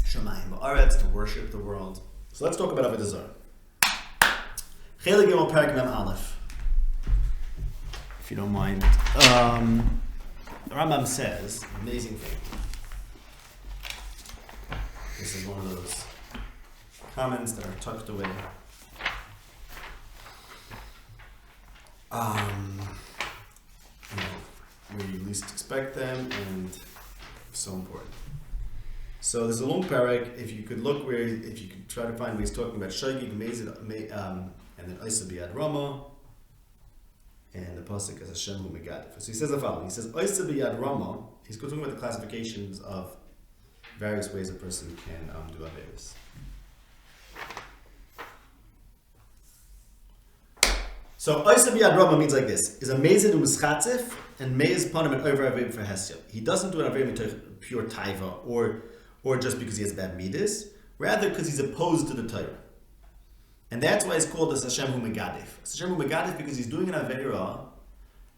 Shemayim Ba'aretz, to worship the world. So let's talk about Avodah Zarah. Chelik Gimel Perek Mem Aleph. If you don't mind. The Rambam says, amazing thing. This is one of those comments that are tucked away. Where you least expect them, and so important. So there's a long parak. If you could try to find where he's talking about Shagig, and then Isa Biyad Rama, and the pasuk is Hashem Hu Megadif. So he says the following. He says Isa Biyad Rama. He's talking about the classifications of various ways a person can do averos. So Isa Biyad Rama means like this: is a mezid u'mischatzif and meiz panim and over avim for hesya. He doesn't do an avim with pure taiva or just because he has bad midas, rather because he's opposed to the Torah. And that's why it's called the Hashem Hu Megadif. Hashem Hu Megadif because he's doing an avera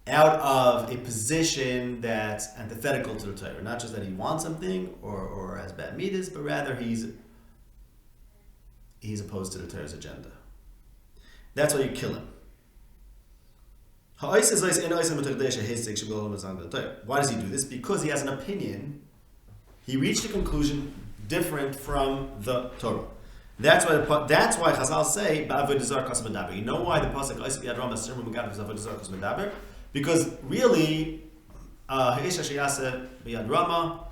out of a position that's antithetical to the Torah. Not just that he wants something or has bad midas, but rather he's opposed to the Torah's agenda. That's why you kill him. Why does he do this? Because he has an opinion. He reached a conclusion different from the Torah. That's why Chazal say ba'avodah zarah kas medaber. You know why the pasuk Isa Biyad Rama Hashem Hu Megadif is avodah zarah kas medaber? Because really, Ha'esh Asher Yaseh Biyad Rama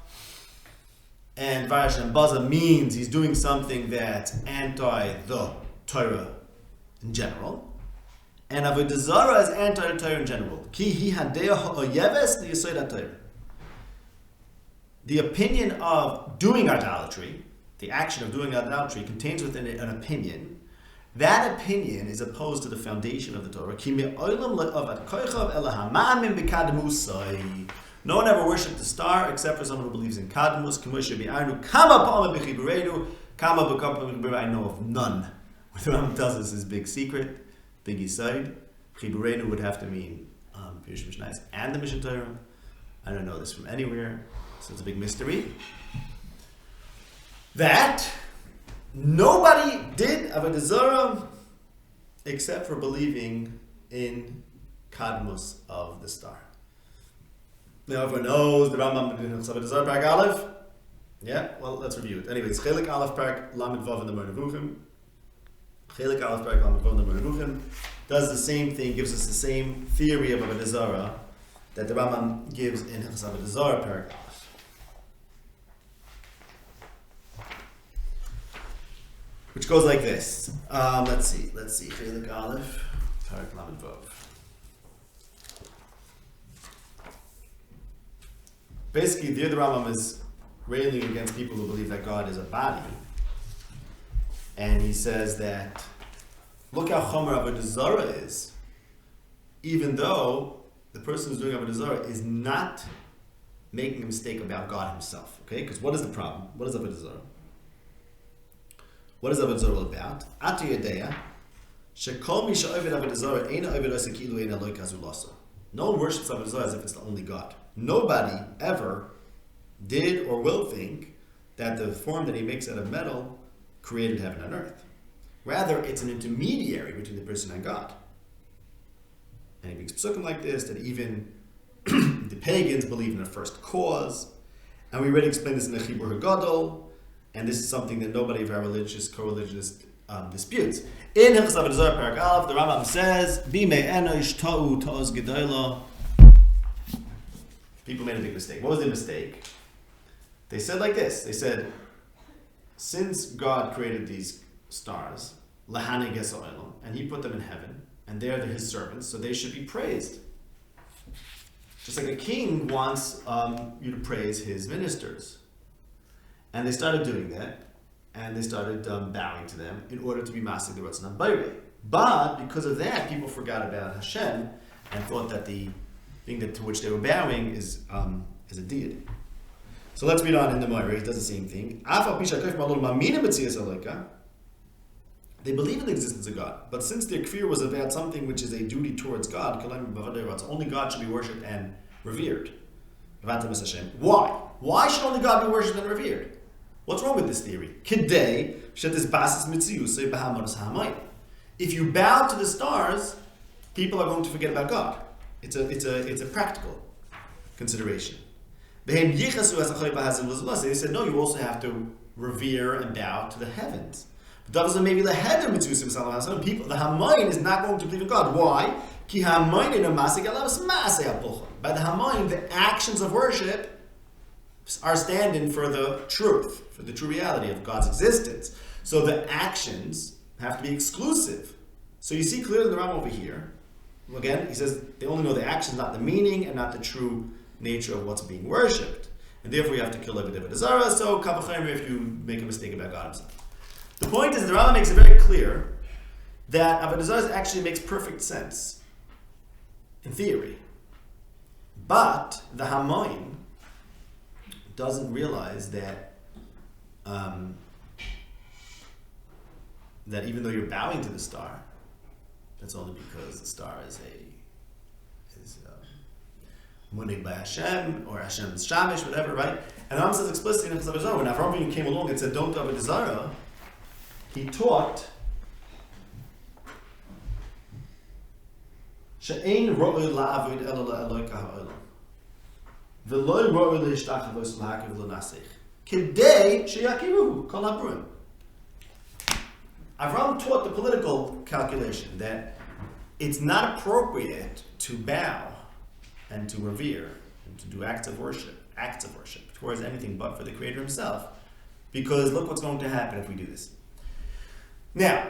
and Varashem Baza means he's doing something that's anti the Torah in general. And Avodah Zarah is anti-Torah in general. Ki hi hadea ha'oyeves li'yesod ha'Torah. The opinion of doing idolatry, the action of doing idolatry, contains within it an opinion. That opinion is opposed to the foundation of the Torah. Ki me'olam le'avad koichav ela ha'ma'amim b'kadmusai. No one ever worshipped the star except for someone who believes in kadmus. K'moshe bi'arnu kama pa'ama b'chibureinu kama b'kama b'chibureinu. I know of none. What the Rambam tells us is big secret. Big Yisod. Chibureinu would have to mean Pirush Mishnayos and the Mishnah Torah. I don't know this from anywhere, so it's a big mystery. That nobody did Avodah Zarah except for believing in Kadmus of the star. Now everyone knows the Rambam in Avodah Zarah Parak Aleph. Yeah, well, let's review it. Anyways, Chelik Aleph Parak Lamed Vav in the Moreh Nevuchim. Chelik Aleph Parak Lamed Vav in the Moreh Nevuchim does the same thing, gives us the same theory of Avodah Zarah that the Rambam gives in Avodah Zarah Parak Aleph. Which goes like this. Let's see. Chelik Aleph Parak Lamed Vav. Basically, the Rambam is railing against people who believe that God is a body, and he says that look how chomer Avodah Zarah is, even though the person who's doing Avodah Zarah is not making a mistake about God himself. Okay, because what is the problem? What is Avodah Zarah? What is Avodah Zarah all about? Atu yadeya shekol mi she'oved Avodah Zarah eina oved osa kilu eina lo kazu lasa. No one worships Avodah Zarah as if it's the only God. Nobody ever did or will think that the form that he makes out of metal created heaven and earth. Rather, it's an intermediary between the person and God. And he brings psukim like this, that even the pagans believe in a first cause. And we already explained this in the Chibur HaGadol, and this is something that nobody of our co-religionists disputes. In Hilchos Avodah Zarah Parak Aleph, the Rambam says, Bimei enosh ta'u ta'oz gedola. People made a big mistake. What was the mistake? They said like this. They said, since God created these stars, lahane geso'elam, and he put them in heaven, and they're his servants, so they should be praised. Just like a king wants you to praise his ministers. And they started doing that, and they started bowing to them in order to be masig the Ratzon HaBoreh. But because of that, people forgot about Hashem and thought that the thing to which they were bowing is a deity. So let's read on in the Moreh. He does the same thing. They believe in the existence of God, but since their kfir was about something which is a duty towards God, only God should be worshipped and revered. Why? Why should only God be worshipped and revered? What's wrong with this theory? If you bow to the stars, people are going to forget about God. It's a practical consideration. They said, no, you also have to revere and bow to the heavens. But that maybe the people, the Hamayin is not going to believe in God. Why? By the Hamayin, the actions of worship are standing for the truth, for the true reality of God's existence. So the actions have to be exclusive. So you see clearly in the Rambam over here, again, he says they only know the actions, not the meaning, and not the true nature of what's being worshipped. And therefore you have to kill every Avodah Zarah, so kavachemer if you make a mistake about God himself. The point is, the Rambam makes it very clear that Avodah Zarah actually makes perfect sense in theory. But the Hamayin doesn't realize that that even though you're bowing to the star, that's only because the star is munig by Hashem, or Hashem's shamish, whatever, right? And the Rambam says explicitly in Avodah Zarah, when Avraham came along and said, don't do Avodah Zarah, he taught she'ein ro'oi la'avod ela la'eloi ka'olam v'loi ro'oi le'ishtachavos l'hakiv l'nasich kidei she'yakiruhu kol ha'bruim. Avraham taught the political calculation that it's not appropriate to bow and to revere and to do acts of worship towards anything but for the Creator himself, because look what's going to happen if we do this. Now,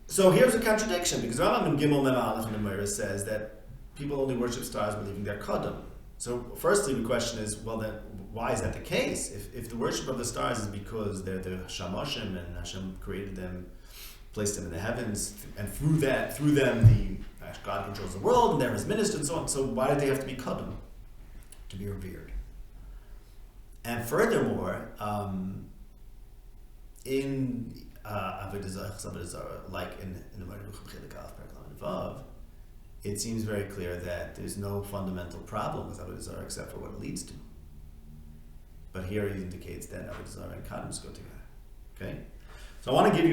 so here's a contradiction, because Rambam in Gimel Mem Aleph in the Moreh says that people only worship stars believing they're kadam. So firstly, the question is, well, then why is that the case? If the worship of the stars is because they're the Shamoshim and Hashem created them, placed them in the heavens, and through them God controls the world and they're his ministers and so on. So why did they have to be kadam, to be revered? And furthermore, in Avodah Zarah, like in the Moreh Nevuchim, it seems very clear that there's no fundamental problem with Avodah Zarah except for what it leads to. But here he indicates that Avodah Zarah and Kaddish go together. Okay, so I want to give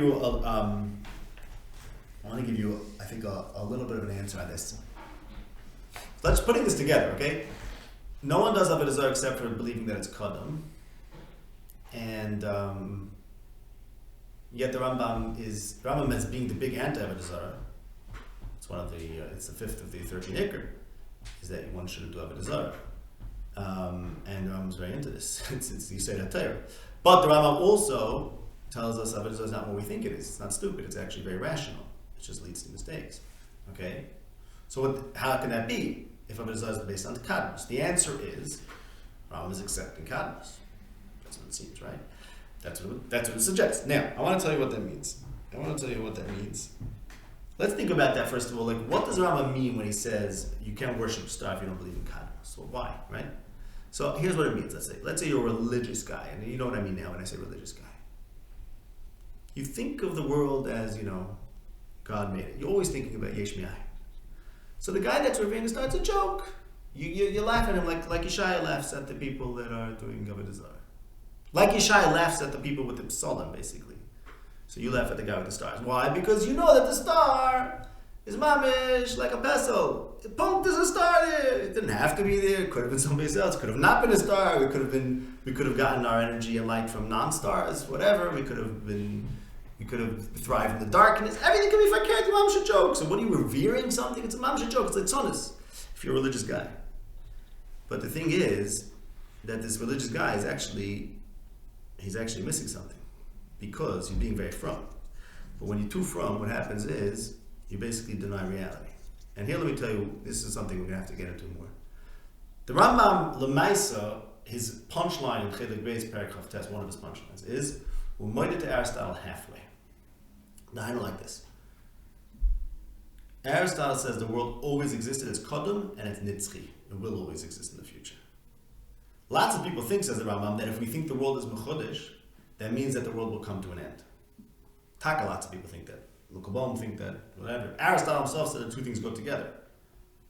you I think a little bit of an answer on this. Let's putting this together. Okay, no one does Avodah Zarah except for believing that it's Kadam. And yet the Rambam as being the big anti-Avodah Zarah. It's one of the, it's the fifth of the 13 Iker, is that one shouldn't do Avodah Zarah. And the Rambam's very into this. It's the Yisod HaTorah. But the Rambam also tells us Avodah Zarah is not what we think it is. It's not stupid. It's actually very rational. It just leads to mistakes. Okay? So how can that be if Avodah Zarah is based on Kadmos? The answer is Rambam is accepting Kadmos. That's what it seems, right? That's what it suggests. Now, I want to tell you what that means. Let's think about that first of all. Like, what does Rambam mean when he says you can't worship a star if you don't believe in Kadmos? Well, why, right? So here's what it means. Let's say you're a religious guy, and you know what I mean now when I say religious guy. You think of the world as, God made it. You're always thinking about Yesh Mi'ayin. So the guy that's revering the star, it's a joke. You laugh at him like Yeshaya laughs at the people that are doing Avodah Zarah. Like Yeshaya laughs at the people with the psalim, basically. So you laugh at the guy with the stars. Why? Because you know that the star is mamish, like a pestle. Punk, there's a star there. It didn't have to be there. It could have been somebody else. It could have not been a star. We could have gotten our energy and light from non-stars, whatever. We could have thrived in the darkness. Everything can be fakir, mamsha joke. So what are you revering something? It's a mamsha joke. It's like tzonis, if you're a religious guy. But the thing is that this religious guy is actually missing something, because you're being very frum. But when you're too frum, what happens is you basically deny reality. And here, let me tell you, this is something we're going to have to get into more. The Rambam Lemaisa, his punchline in Chelik Beis Paragraph Test, one of his punchlines is, we're moided to Aristotle halfway. Now, I don't like this. Aristotle says the world always existed as Kodum and it's Nitzchi. It will always exist in the future. Lots of people think, says the Rambam, that if we think the world is Mechudesh, that means that the world will come to an end. Taka, lots of people think that. Lukabom think that, whatever. Aristotle himself said the two things go together.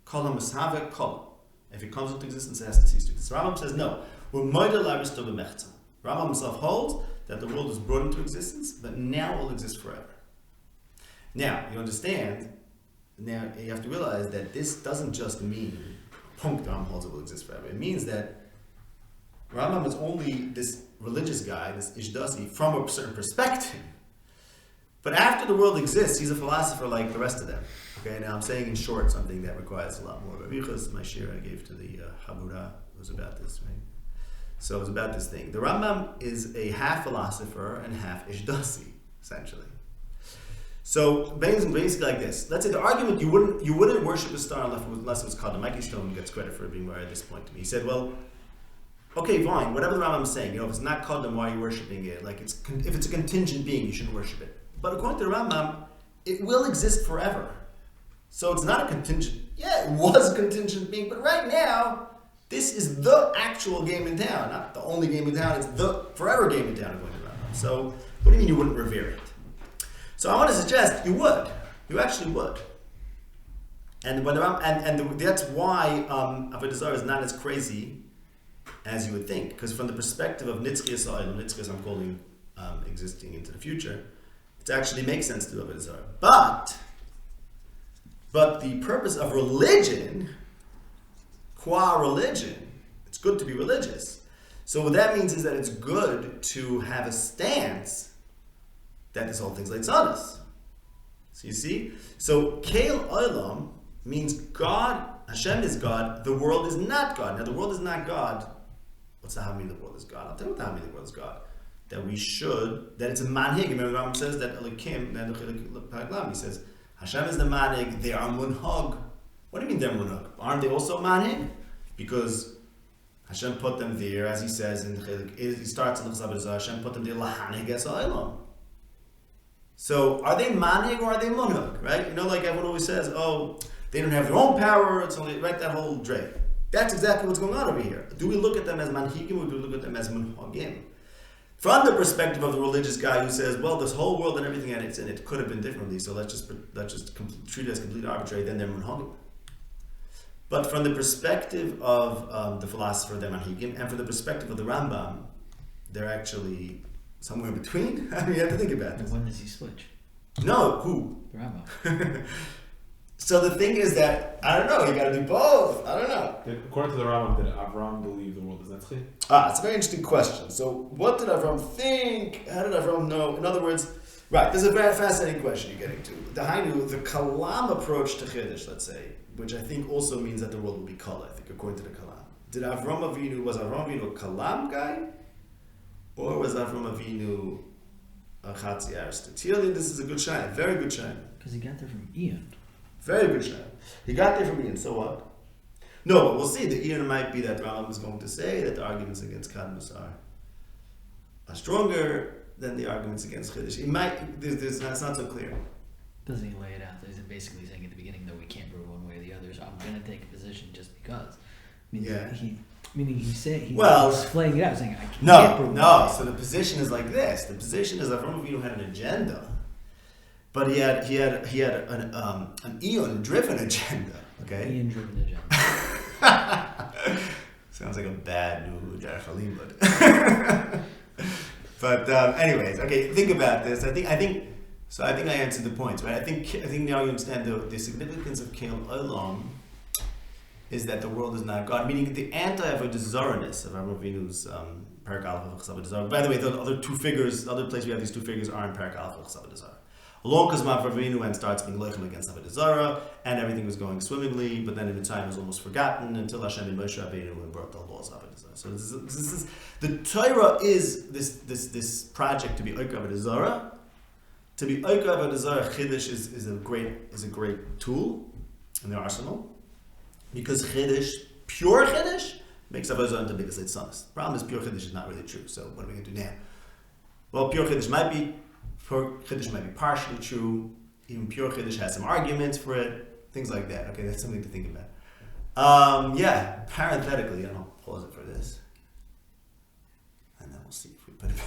Kolam Mishave Kolam. If it comes into existence, it has to cease to exist. Rambam says no. We're Moidel Aristotle B'mechza. Rambam himself holds that the world is brought into existence, but now will exist forever. Now, you understand, now you have to realize that this doesn't just mean Punk Rambam holds it will exist forever. It means that Rambam is only this religious guy, this Ishdasi, from a certain perspective. But after the world exists, he's a philosopher like the rest of them. Okay, now I'm saying in short something that requires a lot more. Ravichas, my shir I gave to the Habura, was about this, right? So it was about this thing. The Rambam is a half philosopher and half Ishdasi, essentially. So basically like this. Let's say the argument you wouldn't worship a star unless it was Kadam. Mikey Stone gets credit for being right at this point to me. He said, well, okay, fine, whatever the Rambam is saying, if it's not Kadam, why are you worshipping it? Like if it's a contingent being, you shouldn't worship it. But according to the Rambam, it will exist forever. So it's not a contingent. Yeah, it was a contingent being, but right now, this is the actual game in town. Not the only game in town, it's the forever game in town, according to the Rambam. So what do you mean you wouldn't revere it? So I want to suggest you would. You actually would. And when the Rambam, that's why Avodah Zarah is not as crazy as you would think. Because from the perspective of Nitzchi Yisrael, Nitzchi I'm calling existing into the future, it actually makes sense to do Avodah Zarah. But the purpose of religion, qua religion, it's good to be religious. So what that means is that it's good to have a stance that this whole thing's like tzanis. So you see? So Keil Olam means God, Hashem is God, the world is not God. Now the world is not God. What's the Hamid the world is God? I'll tell you what the Hamid the world is God. That it's a manhig. Remember the Rambam says that Elikim, he says, Hashem is the manhig, they are munhag. What do you mean they're munhag? Aren't they also manhig? Because Hashem put them there, as he says, he starts in the Chazabah, Hashem put them there, lahanig es ha'olam. So, are they manhig or are they munhag, right? Like everyone always says, oh, they don't have their own power, it's only, right, that whole dray. That's exactly what's going on over here. Do we look at them as manhigim or do we look at them as munhagim? From the perspective of the religious guy who says, well, this whole world and everything in it could have been differently, so let's just treat it as completely arbitrary, then they're munhagim. But from the perspective of the philosopher, they're manhigim, and from the perspective of the Rambam, they're actually somewhere in between. I mean, you have to think about this. When does he switch? No, who? The Rambam. So the thing is that, I don't know, you gotta do both. I don't know. According to the Rambam, did Avram believe the world is netzchi? It's a very interesting question. So what did Avram think? How did Avram know? In other words, right, this is a very fascinating question you're getting to. The Kalam approach to Chiddush, let's say, which I think also means that the world will be Kala, I think, according to the Kalam. Was Avram Avinu a Kalam guy? Or was Avram Avinu a Chatzi Aristotelian? This is a good shine, very good shine. Because he got there from Ian. Very good shine. He got there from Ian, so what? No, but we'll see. The Ian might be that Rambam is going to say that the arguments against Kadmus are stronger than the arguments against Chiddush. It might, it's not so clear. Doesn't he lay it out? He's basically saying at the beginning that we can't prove one way or the other, so I'm going to take a position just because. He was playing it out, saying, I can't prove No, so the position is like this. The position is that Avram Avinu had an agenda, but he had an Eon-driven agenda, okay? Eon-driven agenda. Sounds like a bad new Derech Halimud. But anyways, okay, think about this. I think I answered the points, right? I think now you understand the significance of Kel Olam is that the world is not God, meaning the anti-avodah zarah-ness of Avram Avinu's Perek Aleph of Chesed Zarah. By the way, the other place we have these two figures are in Perek Aleph of Chesed Zarah. Along because Avram Avinu and starts being lechem against avodah zarah, and everything was going swimmingly, but then in the time it was almost forgotten until Hashem and Moshe Rabbeinu brought the laws of avodah zarah. So this is the Torah is this project to be oik avodah zarah. To be oik avodah zarah, Chiddush is a great tool in the arsenal. Because Chiddush, pure Chiddush, makes avodah zarah into biggest itzanas. The problem is pure Chiddush is not really true. So what are we going to do now? Well, pure Chiddush might be partially true. Even pure Chiddush has some arguments for it. Things like that. Okay, that's something to think about. Parenthetically, and I'll pause it for this, and then we'll see if we put it back.